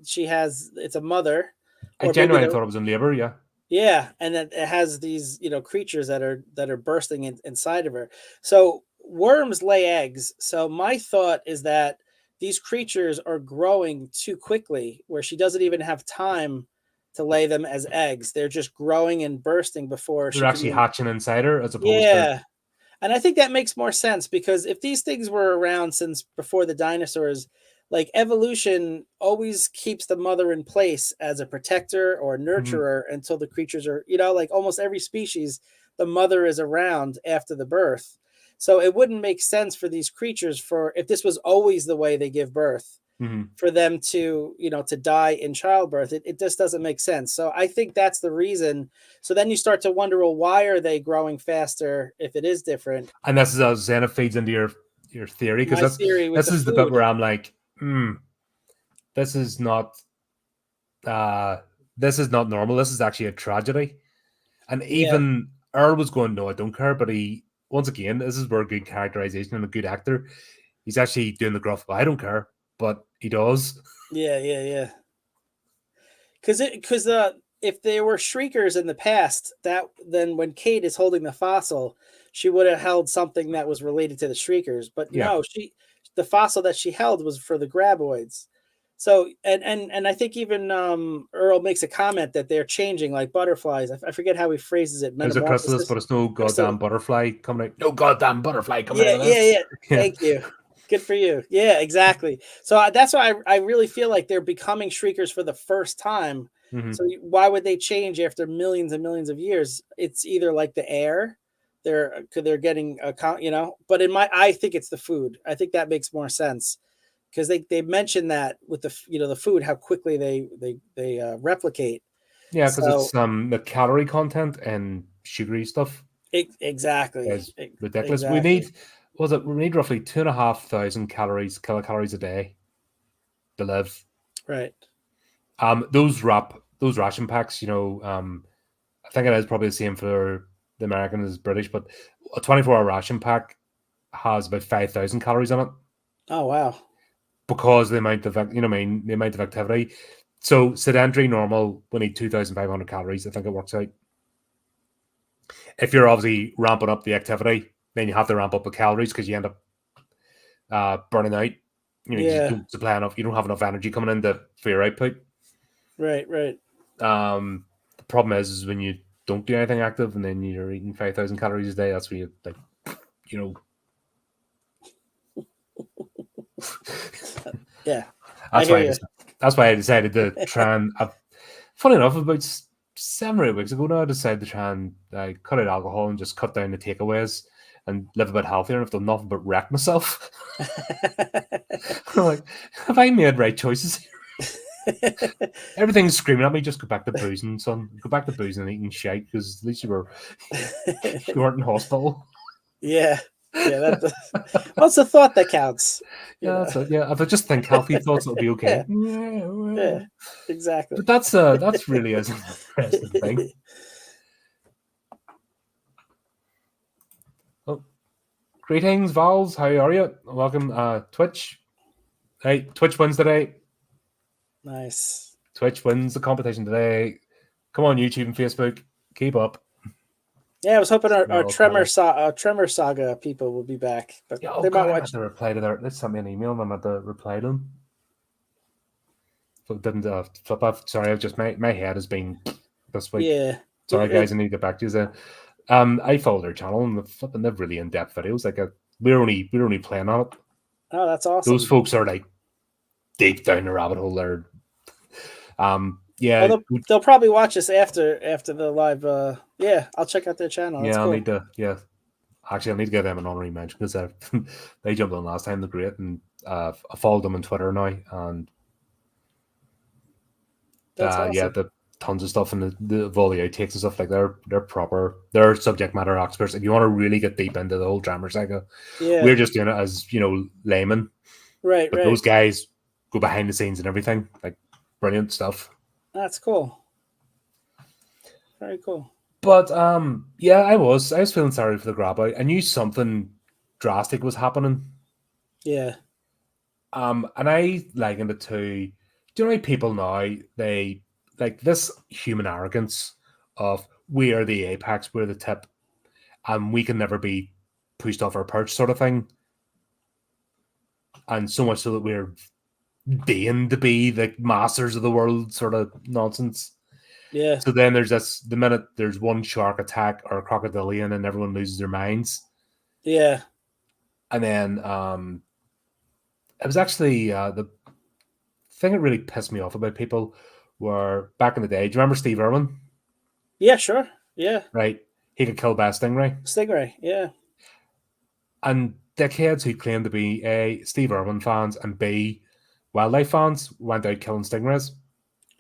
Speaker 2: she has. It's a mother,
Speaker 1: I
Speaker 2: or maybe
Speaker 1: genuinely thought it was in labor, yeah.
Speaker 2: yeah, and that it has these creatures that are bursting inside of her. So worms lay eggs. So my thought is that these creatures are growing too quickly, where she doesn't even have time to lay them as eggs. They're just growing and bursting before
Speaker 1: They're
Speaker 2: she can
Speaker 1: actually
Speaker 2: even.
Speaker 1: hatching inside her as opposed to.
Speaker 2: Yeah. And I think that makes more sense because if these things were around since before the dinosaurs, like evolution always keeps the mother in place as a protector or nurturer until the creatures are, like almost every species, the mother is around after the birth. So it wouldn't make sense for these creatures if this was always the way they give birth for them to die in childbirth. It just doesn't make sense. So I think that's the reason. So then you start to wonder, well, why are they growing faster if it is different?
Speaker 1: And this is how Zen feeds into your theory, because
Speaker 2: My theory with
Speaker 1: this
Speaker 2: the
Speaker 1: is the bit
Speaker 2: food.
Speaker 1: where I'm like, this is not normal. This is actually a tragedy. And even Earl was going, no, I don't care. But he, once again, this is where good characterization and a good actor, he's actually doing the gruff, I don't care, but he does.
Speaker 2: Yeah. Because if there were shriekers in the past, then when Kate is holding the fossil, she would have held something that was related to the shriekers. But no, the fossil that she held was for the graboids. So and I think even Earl makes a comment that they're changing like butterflies. I forget how he phrases it.
Speaker 1: There's a chrysalis,
Speaker 2: Metamorphosis.
Speaker 1: but it's no goddamn butterfly coming out. No goddamn butterfly coming out of
Speaker 2: Yeah.
Speaker 1: this.
Speaker 2: Thank you. Good for you. Yeah, exactly. So that's why I really feel like they're becoming shriekers for the first time. So why would they change after millions and millions of years? It's either like the air, they're getting But I think it's the food. I think that makes more sense because they mentioned that with the food, how quickly they replicate.
Speaker 1: Yeah, because
Speaker 2: So
Speaker 1: it's the calorie content and sugary stuff
Speaker 2: exactly.
Speaker 1: is ridiculous. We
Speaker 2: Exactly.
Speaker 1: need roughly 2,500 kilocalories a day to live.
Speaker 2: Right.
Speaker 1: Those ration packs, I think it is probably the same for the American as British, but a 24-hour ration pack has about 5,000 calories in it.
Speaker 2: Oh wow.
Speaker 1: Because the amount of the amount of activity. So sedentary normal we need 2,500 calories. I think it works out. If you're obviously ramping up the activity, then you have to ramp up the calories because you end up burning out. You don't supply enough. You don't have enough energy coming in for your output.
Speaker 2: Right.
Speaker 1: The problem is when you don't do anything active and then you're eating 5,000 calories a day. That's where you
Speaker 2: Yeah, I
Speaker 1: That's
Speaker 2: hear
Speaker 1: why.
Speaker 2: you.
Speaker 1: That's why I decided to try and. Funny enough, about 7 or 8 weeks ago now, I decided to try and cut out alcohol and just cut down the takeaways and live a bit healthier. And I've done nothing but wreck myself. I'm like, have I made right choices here? Everything's screaming at me. Just go back to boozing, son. Go back to boozing and eating shite because at least you weren't in hospital.
Speaker 2: Yeah, that. What's the thought that counts?
Speaker 1: Yeah, that's it. Yeah, if I just think healthy thoughts, it'll be okay.
Speaker 2: Yeah, exactly.
Speaker 1: But that's really an interesting thing. Oh, greetings, Vals. How are you? Welcome, Twitch. Hey, Twitch wins today.
Speaker 2: Nice.
Speaker 1: Twitch wins the competition today. Come on, YouTube and Facebook. Keep up.
Speaker 2: Yeah, I was hoping our Tremor Saga people will be back, but
Speaker 1: Yeah, oh
Speaker 2: they
Speaker 1: God,
Speaker 2: might
Speaker 1: I
Speaker 2: watch.
Speaker 1: had to reply to their. They sent me an email and I had to reply to them. So it didn't flip off. Sorry, I've just my head has been this week.
Speaker 2: Yeah.
Speaker 1: Sorry, guys, I need to get back to you. I follow their channel and they've really in-depth videos. Like we're only playing on it.
Speaker 2: Oh, that's awesome.
Speaker 1: Those folks are like deep down the rabbit hole there. Yeah.
Speaker 2: Well, they'll probably watch us after the live. Yeah, I'll check out their channel. That's
Speaker 1: yeah,
Speaker 2: cool.
Speaker 1: I need to. Yeah, actually, I need to give them an honorary mention because they jumped on last time. They're great, and I followed them on Twitter now, and
Speaker 2: That's awesome.
Speaker 1: yeah, the tons of stuff and the all the outtakes and stuff like they're subject matter experts. If you want to really get deep into the whole Tremors saga,
Speaker 2: Yeah,
Speaker 1: we're just doing it as laymen,
Speaker 2: right.
Speaker 1: but those guys go behind the scenes and everything. Like brilliant stuff.
Speaker 2: That's cool. Very cool.
Speaker 1: But yeah, I was feeling sorry for the Graboid. I knew something drastic was happening.
Speaker 2: Yeah.
Speaker 1: And I likened it to, do you know how people now, they like this human arrogance of we are the apex, we're the tip, and we can never be pushed off our perch sort of thing. And so much so that we're deigned to be the masters of the world sort of nonsense.
Speaker 2: Yeah.
Speaker 1: So then there's the minute there's one shark attack or a crocodilian and everyone loses their minds.
Speaker 2: Yeah.
Speaker 1: And then it was actually the thing that really pissed me off about people were back in the day. Do you remember Steve Irwin?
Speaker 2: Yeah, sure. Yeah.
Speaker 1: Right. He could kill by a stingray.
Speaker 2: Stingray, yeah.
Speaker 1: And dickheads who claimed to be A, Steve Irwin fans, and B, wildlife fans went out killing stingrays.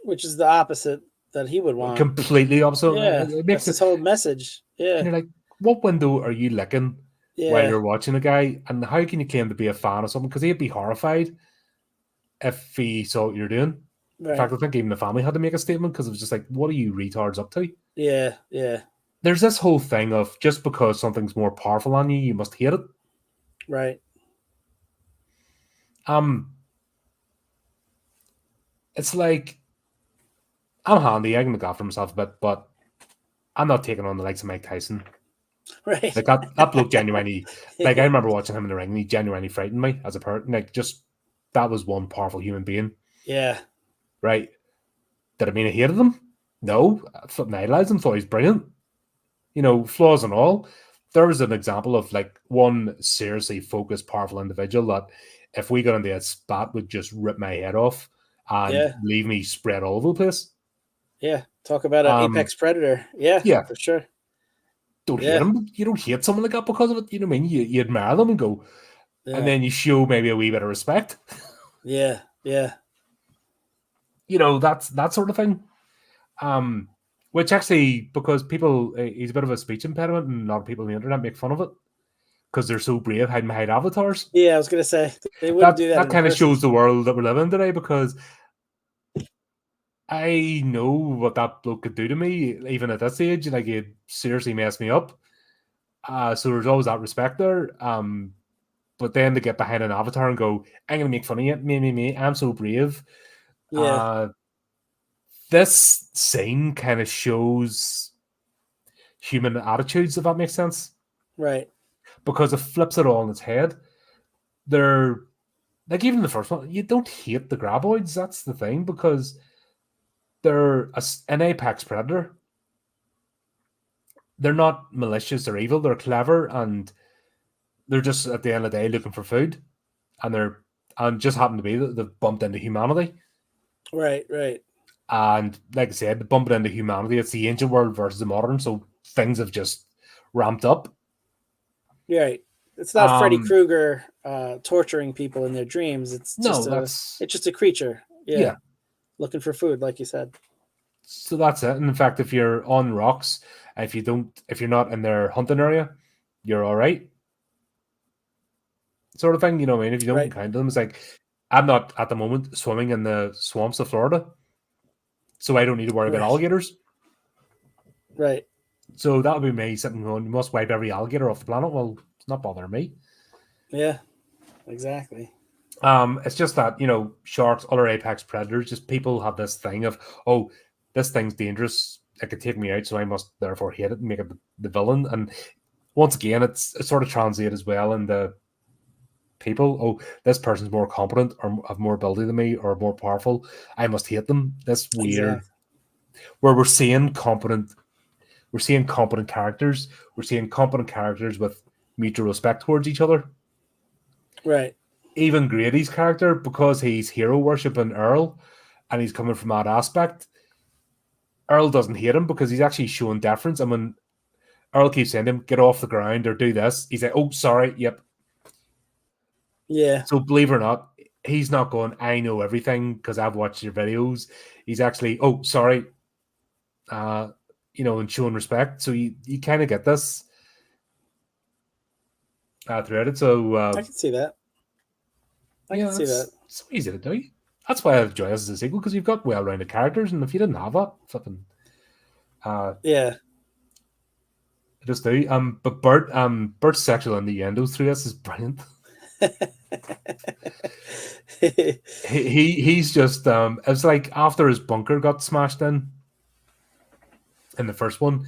Speaker 2: Which is the opposite that he would want.
Speaker 1: Completely opposite.
Speaker 2: Yeah.
Speaker 1: It makes
Speaker 2: his whole message. Yeah.
Speaker 1: And you're like, what window are you licking while you're watching a guy? And how can you claim to be a fan of something? Because he'd be horrified if he saw what you're doing. Right. In fact, I think even the family had to make a statement because it was just like, what are you retards up to?
Speaker 2: Yeah, yeah.
Speaker 1: There's this whole thing of just because something's more powerful on you, you must hate it.
Speaker 2: Right.
Speaker 1: It's like, I'm handy, I can look after myself a bit, but I'm not taking on the likes of Mike Tyson.
Speaker 2: Right.
Speaker 1: Like that bloke genuinely, like I remember watching him in the ring and he genuinely frightened me as a person. Like just, that was one powerful human being.
Speaker 2: Yeah.
Speaker 1: Right. Did it mean I hated him? No. I fucking idolized him, thought he was brilliant. Flaws and all. There was an example of like one seriously focused, powerful individual that if we got into a spat would just rip my head off and leave me spread all over the place.
Speaker 2: Yeah. Talk about an apex predator. Yeah. Yeah. For sure.
Speaker 1: Don't hate him. You don't hate someone like that because of it. You know what I mean? You admire them and go, and then you show maybe a wee bit of respect.
Speaker 2: Yeah. Yeah.
Speaker 1: That's that sort of thing. Which actually, because people, he's a bit of a speech impediment, and a lot of people on the internet make fun of it because they're so brave hiding behind avatars.
Speaker 2: Yeah, I was gonna say they wouldn't do that.
Speaker 1: That kind of shows the world that we're living in today, because I know what that bloke could do to me, even at this age. Like, he'd seriously mess me up. So there's always that respect there. But then to get behind an avatar and go, I'm gonna make fun of you, me, I'm so brave.
Speaker 2: Yeah.
Speaker 1: This scene kind of shows human attitudes, if that makes sense.
Speaker 2: Right.
Speaker 1: Because it flips it all on its head. They're like, even the first one, you don't hate the Graboids. That's the thing, because they're an apex predator. They're not malicious or evil. They're clever, and they're just at the end of the day looking for food. And and just happened to be that they've bumped into humanity.
Speaker 2: Right.
Speaker 1: And like I said, bumping into humanity, it's the ancient world versus the modern, so things have just ramped up.
Speaker 2: Right. It's not Freddy Krueger torturing people in their dreams. It's just a creature. Yeah. Looking for food, like you said.
Speaker 1: So that's it. And in fact, if you're on rocks, if you're not in their hunting area, you're all right. Sort of thing, you know what I mean? If you don't encounter them, it's like, I'm not at the moment swimming in the swamps of Florida, so I don't need to worry about alligators.
Speaker 2: Right.
Speaker 1: So that would be me sitting going, you must wipe every alligator off the planet. Well, it's not bothering me.
Speaker 2: Yeah, exactly.
Speaker 1: It's just that, you know, sharks, other apex predators, just people have this thing of, oh, this thing's dangerous. It could take me out, so I must therefore hate it and make it the villain. And once again, it's sort of translate as well in the people. Oh, this person's more competent or have more ability than me or more powerful. I must hate them. This weird, where we're seeing competent characters. We're seeing competent characters with mutual respect towards each other.
Speaker 2: Right.
Speaker 1: Even Grady's character, because he's hero worshipping Earl and he's coming from that aspect, Earl doesn't hate him because he's actually showing deference. And when Earl keeps saying to him, get off the ground or do this, he's like, oh, sorry, yep.
Speaker 2: Yeah.
Speaker 1: So believe it or not, he's not going, I know everything because I've watched your videos. He's actually, oh, sorry, you know, and showing respect. So you kind of get this throughout it. So
Speaker 2: I can see that. I can see that.
Speaker 1: It's so easy to do. That's why I enjoy this as a sequel, because you've got well-rounded characters, and if you didn't have that, flipping,
Speaker 2: yeah,
Speaker 1: I just do. But Bert's sexual innuendos through this is brilliant. he's just it's like after his bunker got smashed in the first one.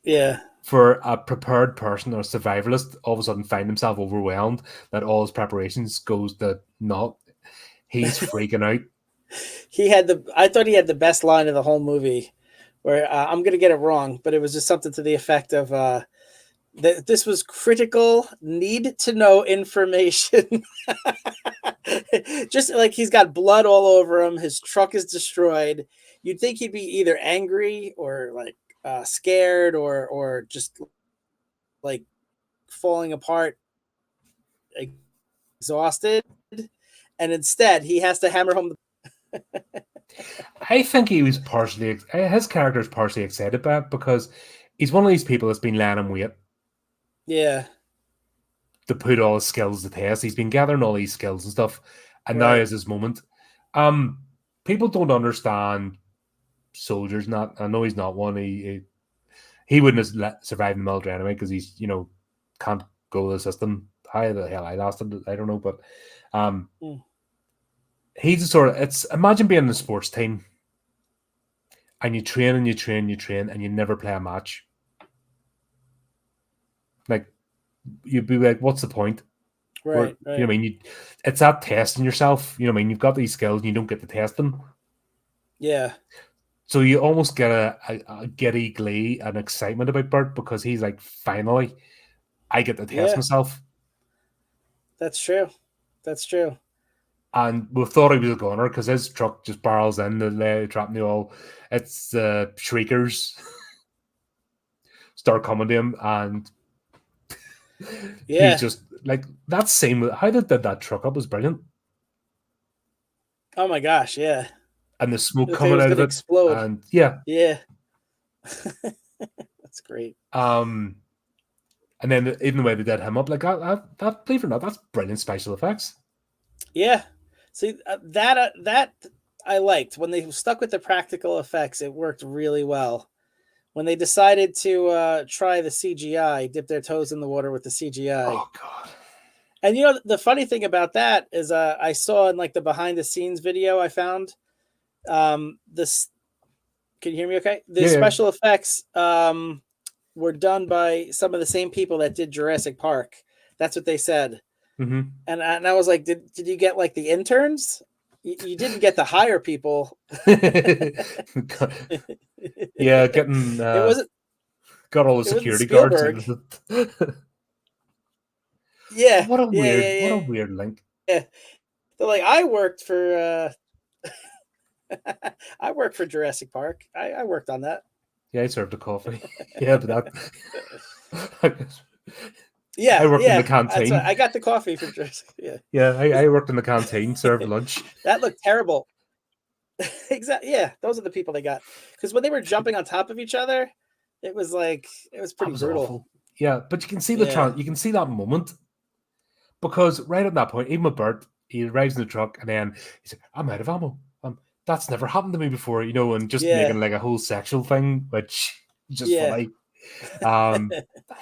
Speaker 2: Yeah.
Speaker 1: For a prepared person or a survivalist, all of a sudden find himself overwhelmed that all his preparations goes to naught. He's freaking out.
Speaker 2: I thought he had the best line of the whole movie, where I'm going to get it wrong, but it was just something to the effect of that this was critical, need to know information. Just like he's got blood all over him. His truck is destroyed. You'd think he'd be either angry or like scared or just like falling apart, exhausted, and instead he has to hammer home
Speaker 1: I think he was partially, his character is partially excited by it because he's one of these people that's been laying him wait.
Speaker 2: Yeah.
Speaker 1: To put all his skills to test. He's been gathering all these skills and stuff, and now is his moment. People don't understand soldiers. I know he's not one. He wouldn't have survived in the military anyway because he's, you know, can't go to the system. How the hell I lasted, I don't know, but he's the sort of, imagine being in a sports team and you train and you train and you train and you never play a match. Like, you'd be like, what's the point?
Speaker 2: Right.
Speaker 1: You know what I mean? It's that testing yourself. You know what I mean? You've got these skills and you don't get to test them.
Speaker 2: Yeah.
Speaker 1: So you almost get a giddy glee and excitement about Bert because he's like, finally, I get to test myself.
Speaker 2: That's true. That's true.
Speaker 1: And we thought he was a gunner because his truck just barrels in, the trap and all. It's the shriekers start coming to him, and he's just like, that same. How they did that truck up was brilliant.
Speaker 2: Oh my gosh, yeah.
Speaker 1: And the smoke coming out of it,
Speaker 2: explode.
Speaker 1: And yeah.
Speaker 2: That's great.
Speaker 1: And then even the way they did him up, like that believe it or not, that's brilliant special effects.
Speaker 2: Yeah. See, that I liked. When they stuck with the practical effects, it worked really well. When they decided to try the CGI, dip their toes in the water with the CGI.
Speaker 1: Oh God.
Speaker 2: And you know, the funny thing about that is I saw in like the behind the scenes video I found, this, can you hear me okay? The special effects were done by some of the same people that did Jurassic Park. That's what they said.
Speaker 1: Mm-hmm.
Speaker 2: And I was like, did you get like the interns? You didn't get to hire people.
Speaker 1: Yeah, getting
Speaker 2: it wasn't,
Speaker 1: got all the security guards.
Speaker 2: Yeah.
Speaker 1: What a weird link.
Speaker 2: Yeah. They're like, I worked for I worked for Jurassic Park. I worked on that.
Speaker 1: Yeah, I served a coffee. Yeah, but that I
Speaker 2: Yeah,
Speaker 1: worked in the
Speaker 2: yeah. That's right.
Speaker 1: canteen.
Speaker 2: I got the coffee for Jurassic. Yeah.
Speaker 1: Yeah, I worked in the canteen, served lunch.
Speaker 2: That looked terrible. Exactly. Yeah, those are the people they got. Because when they were jumping on top of each other, it was
Speaker 1: That
Speaker 2: pretty
Speaker 1: was
Speaker 2: brutal.
Speaker 1: awful. Yeah, but you can see
Speaker 2: Yeah.
Speaker 1: you can see that moment because right at that point, even with Bert, he arrives in the truck and then he's like, "I'm out of ammo. That's never happened to me before," and just making
Speaker 2: Yeah.
Speaker 1: like a whole sexual thing, which is just
Speaker 2: Yeah.
Speaker 1: funny. I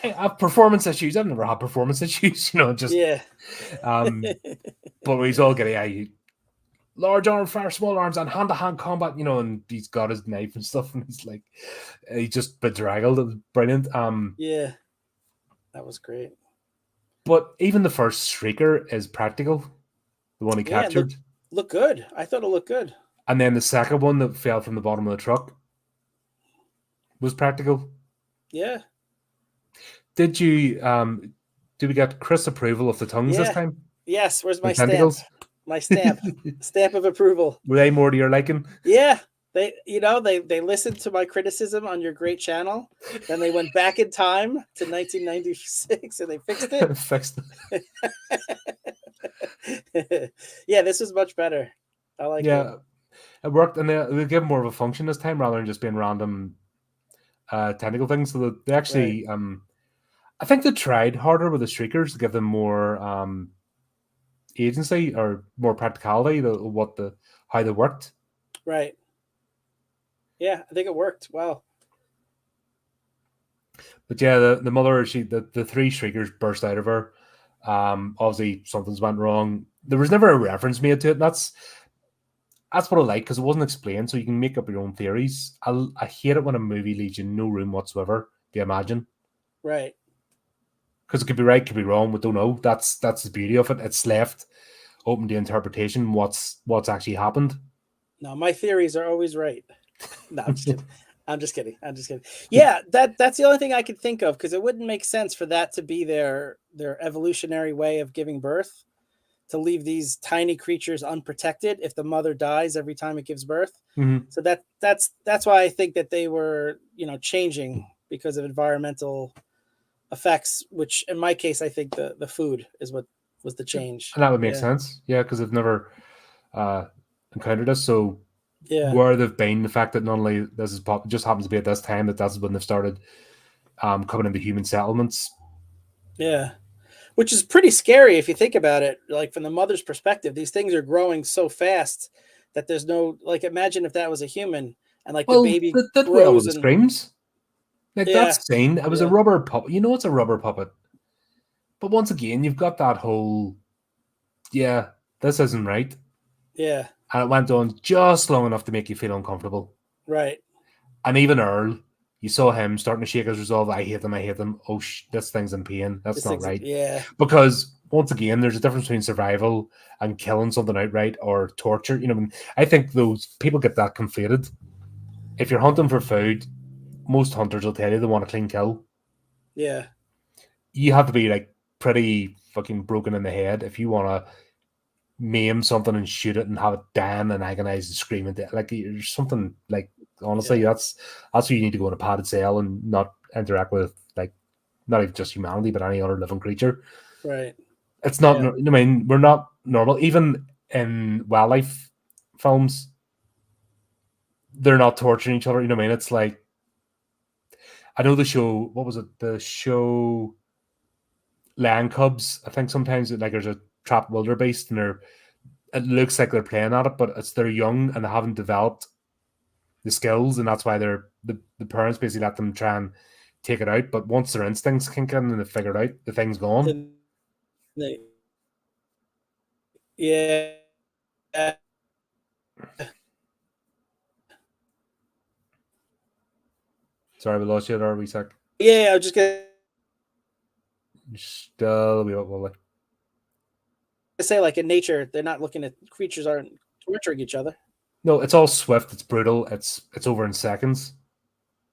Speaker 1: have performance issues. I've never had performance issues, just
Speaker 2: Yeah.
Speaker 1: but he's all getting large arm fire, small arms, and hand to hand combat, and he's got his knife and stuff, and he's like he just bedraggled. It was brilliant.
Speaker 2: Yeah. That was great.
Speaker 1: But even the first Shrieker is practical, the one he
Speaker 2: Yeah,
Speaker 1: captured.
Speaker 2: look good. I thought it looked good.
Speaker 1: And then the second one that fell from the bottom of the truck was practical.
Speaker 2: Yeah.
Speaker 1: Did we get Chris approval of the tongues this time?
Speaker 2: Yes. Where's my
Speaker 1: tentacles?
Speaker 2: stamp? My stamp. Stamp of approval.
Speaker 1: Were they more to your liking?
Speaker 2: Yeah. They listened to my criticism on your great channel. Then they went back in time to 1996 and they fixed it.
Speaker 1: Fixed
Speaker 2: it. Yeah, this is much better. I like it.
Speaker 1: It worked, and they gave more of a function this time rather than just being random tentacle things. So they actually, I think they tried harder with the Shriekers to give them more agency or more practicality. How they worked.
Speaker 2: Right. Yeah, I think it worked well.
Speaker 1: But yeah, the mother, the three Shriekers burst out of her. Obviously, something's went wrong. There was never a reference made to it. And that's what I like because it wasn't explained, so you can make up your own theories. I hate it when a movie leaves you no room whatsoever to imagine.
Speaker 2: Right.
Speaker 1: Because it could be right, could be wrong. We don't know. That's the beauty of it. It's left open to interpretation. What's actually happened.
Speaker 2: No, my theories are always right. No, I'm just kidding. I'm just kidding. Yeah, that's the only thing I could think of because it wouldn't make sense for that to be their evolutionary way of giving birth, to leave these tiny creatures unprotected if the mother dies every time it gives birth.
Speaker 1: Mm-hmm.
Speaker 2: So that's why I think that they were changing because of environmental effects. Which in my case, I think the food is what was the change,
Speaker 1: and that would make sense. Yeah, because they've never encountered us, so.
Speaker 2: Yeah.
Speaker 1: Where they've been, the fact that not only this is just happens to be at this time, that's when they've started coming into human settlements.
Speaker 2: Yeah, which is pretty scary if you think about it. Like from the mother's perspective, these things are growing so fast that there's no imagine if that was a human and the baby grows and
Speaker 1: screams. That's scene. It was a rubber puppet. It's a rubber puppet. But once again, you've got that whole, this isn't right.
Speaker 2: Yeah.
Speaker 1: And it went on just long enough to make you feel uncomfortable.
Speaker 2: Right.
Speaker 1: And even Earl, you saw him starting to shake his resolve. I hate them. Oh, this thing's in pain. That's not right.
Speaker 2: Yeah.
Speaker 1: Because once again, there's a difference between survival and killing something outright or torture. I think those people get that conflated. If you're hunting for food, most hunters will tell you they want a clean kill.
Speaker 2: Yeah.
Speaker 1: You have to be pretty fucking broken in the head if you want to maim something and shoot it and have it damn and agonize and scream and there's something honestly that's where you need to go in a padded cell and not interact with not even just humanity but any other living creature.
Speaker 2: Right.
Speaker 1: It's not. I mean, we're not normal. Even in wildlife films, they're not torturing each other. You know what I mean? It's like I know the show. What was it? The show Land Cubs. I think sometimes there's a trapped wildebeest and it looks like they're playing at it, but they're young and they haven't developed the skills, and that's why the parents basically let them try and take it out. But once their instincts kick in and they figure it out, the thing's gone.
Speaker 2: Yeah.
Speaker 1: Sorry, we lost you there, wee sec.
Speaker 2: Yeah, I was just gonna
Speaker 1: still be up, will
Speaker 2: say in nature they're not looking at creatures aren't torturing each other.
Speaker 1: No, it's all swift, it's brutal, it's over in seconds.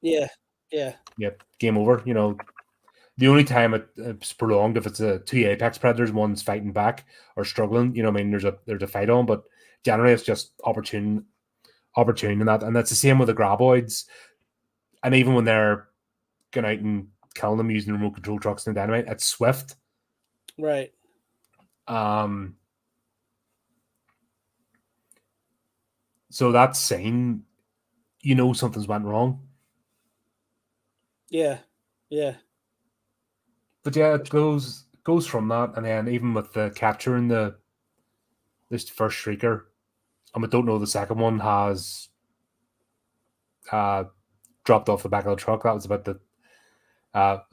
Speaker 2: Yeah.
Speaker 1: Game over. The only time it's prolonged if it's two apex predators, one's fighting back or struggling. You know, what I mean, there's a fight on, but generally it's just opportune in that, and that's the same with the graboids. And even when they're going out and killing them using remote control trucks and dynamite, it's swift.
Speaker 2: Right.
Speaker 1: So that scene, you know, something's went wrong.
Speaker 2: Yeah. Yeah.
Speaker 1: But yeah, it goes from that, and then even with the capturing this first shrieker, I don't know, the second one has dropped off the back of the truck. That was about the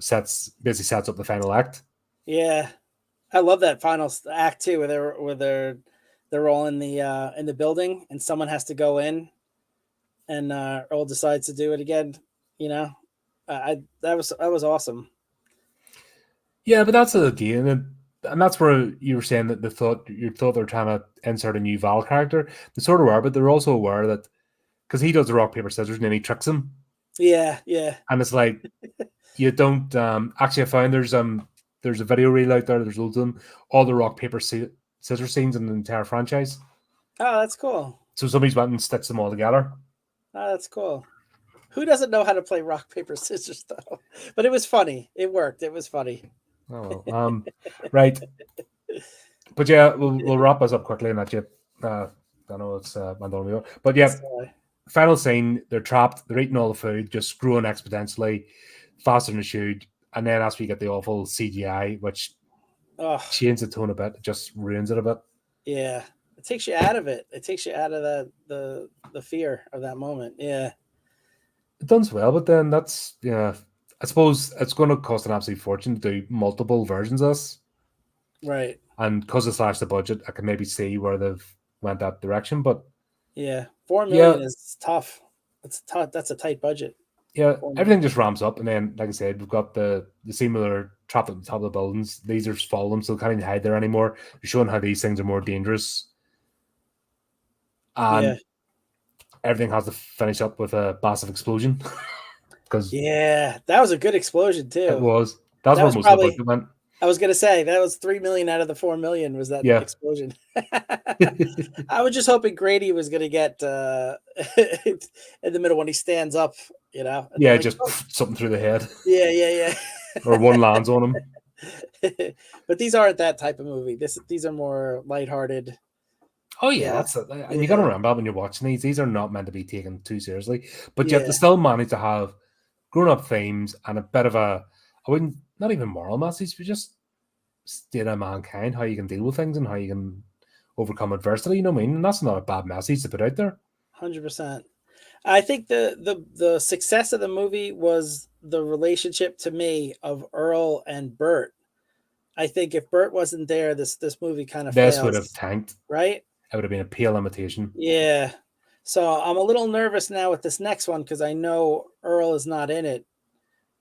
Speaker 1: sets up the final act.
Speaker 2: Yeah, I love that final act too, where they're all in the building, and someone has to go in, and Earl decides to do it again. You know, that was awesome.
Speaker 1: Yeah, but that's again, and that's where you were saying that you thought they're trying to insert a new Val character. They sort of were, but they're also aware that because he does the rock paper scissors and then he tricks him.
Speaker 2: Yeah, yeah.
Speaker 1: And it's like you don't actually. I found there's a video reel out there. There's loads of them. All the rock paper scissors scenes in the entire franchise.
Speaker 2: Oh, that's cool.
Speaker 1: So somebody's went and stitched them all together.
Speaker 2: Oh, that's cool. Who doesn't know how to play rock paper scissors though? But it was funny. It worked. It was funny.
Speaker 1: Oh well, right. But yeah, we'll wrap us up quickly and that you. I know it's but yeah. Final scene, they're trapped, they're eating all the food, just growing exponentially, faster than it should. And then as we get the awful CGI, which changes the tone a bit, it just ruins it a bit.
Speaker 2: Yeah. It takes you out of it. It takes you out of the fear of that moment. Yeah.
Speaker 1: It does well, but then that's I suppose it's going to cost an absolute fortune to do multiple versions of this.
Speaker 2: Right.
Speaker 1: And because of slashed the budget, I can maybe see where they've went that direction. But
Speaker 2: yeah, $4 million is tough. It's tough. That's a tight budget.
Speaker 1: Yeah, everything just ramps up, and then, like I said, we've got the similar trapped at the top of the buildings. These are follow them, so they can't even hide there anymore. They're showing how these things are more dangerous. And everything has to finish up with a massive explosion. Because
Speaker 2: that was a good explosion too.
Speaker 1: It was. That's where most of the budget went.
Speaker 2: I was gonna say that was $3 million out of the $4 million was that explosion. I was just hoping Grady was gonna get in the middle when he stands up, you know.
Speaker 1: Yeah, like, just something through the head.
Speaker 2: Yeah.
Speaker 1: Or one lands on him.
Speaker 2: But these aren't that type of movie. These are more lighthearted.
Speaker 1: Oh yeah, that's it. And you got to remember when you're watching these are not meant to be taken too seriously, but yet they still manage to have grown-up themes and a bit of a, I wouldn't, not even moral message, but just state of mankind, how you can deal with things and how you can overcome adversity. You know what I mean? And that's not a bad message to put out there.
Speaker 2: 100%. I think the success of the movie was the relationship to me of Earl and Bert. I think if Bert wasn't there, this movie kind of fails.
Speaker 1: Would have tanked,
Speaker 2: right?
Speaker 1: It would have been a pale imitation.
Speaker 2: Yeah. So I'm a little nervous now with this next one because I know Earl is not in it,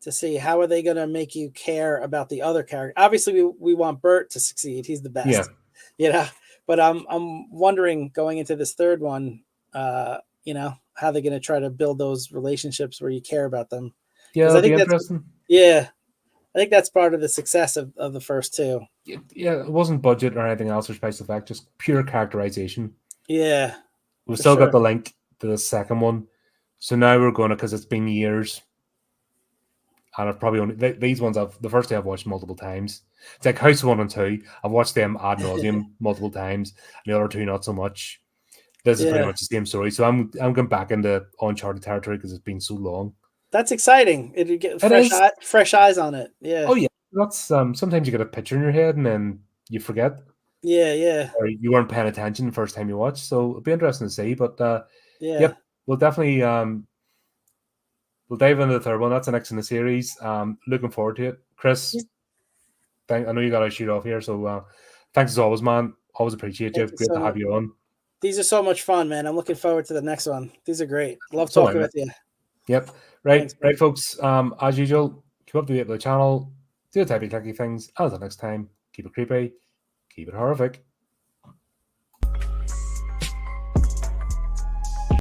Speaker 2: to see how are they going to make you care about the other character. Obviously, we want Bert to succeed. He's the best. You know. But I'm wondering going into this third one, you know, how they're going to try to build those relationships where you care about them.
Speaker 1: Yeah, that'd be interesting.
Speaker 2: I think that's part of the success of the first two.
Speaker 1: Yeah, it wasn't budget or anything else or special effect, just pure characterization.
Speaker 2: Yeah.
Speaker 1: We've still got the link to the second one. So now we're going to, because it's been years. And I've probably only, these ones, the first day I've watched multiple times. It's like House 1 and 2. I've watched them ad nauseum multiple times. And the other two, not so much. This is pretty much the same story. So I'm going back into uncharted territory because it's been so long.
Speaker 2: That's exciting. It'd get fresh eyes on it. Yeah.
Speaker 1: Oh yeah. That's sometimes you get a picture in your head and then you forget.
Speaker 2: Yeah.
Speaker 1: Or you weren't paying attention the first time you watched. So it'll be interesting to see. But
Speaker 2: yep,
Speaker 1: we'll definitely we'll dive into the third one. That's the next in the series. Looking forward to it. Chris, I know you got to shoot off here. So thanks as always, man. Always appreciate you. Great to have you on.
Speaker 2: These are so much fun, man. I'm looking forward to the next one. These are great. Love talking with you.
Speaker 1: Yep. Right. Thanks, right, folks. As usual, keep up to date with the channel. Do the typey clicky things. Until next time, keep it creepy, keep it horrific.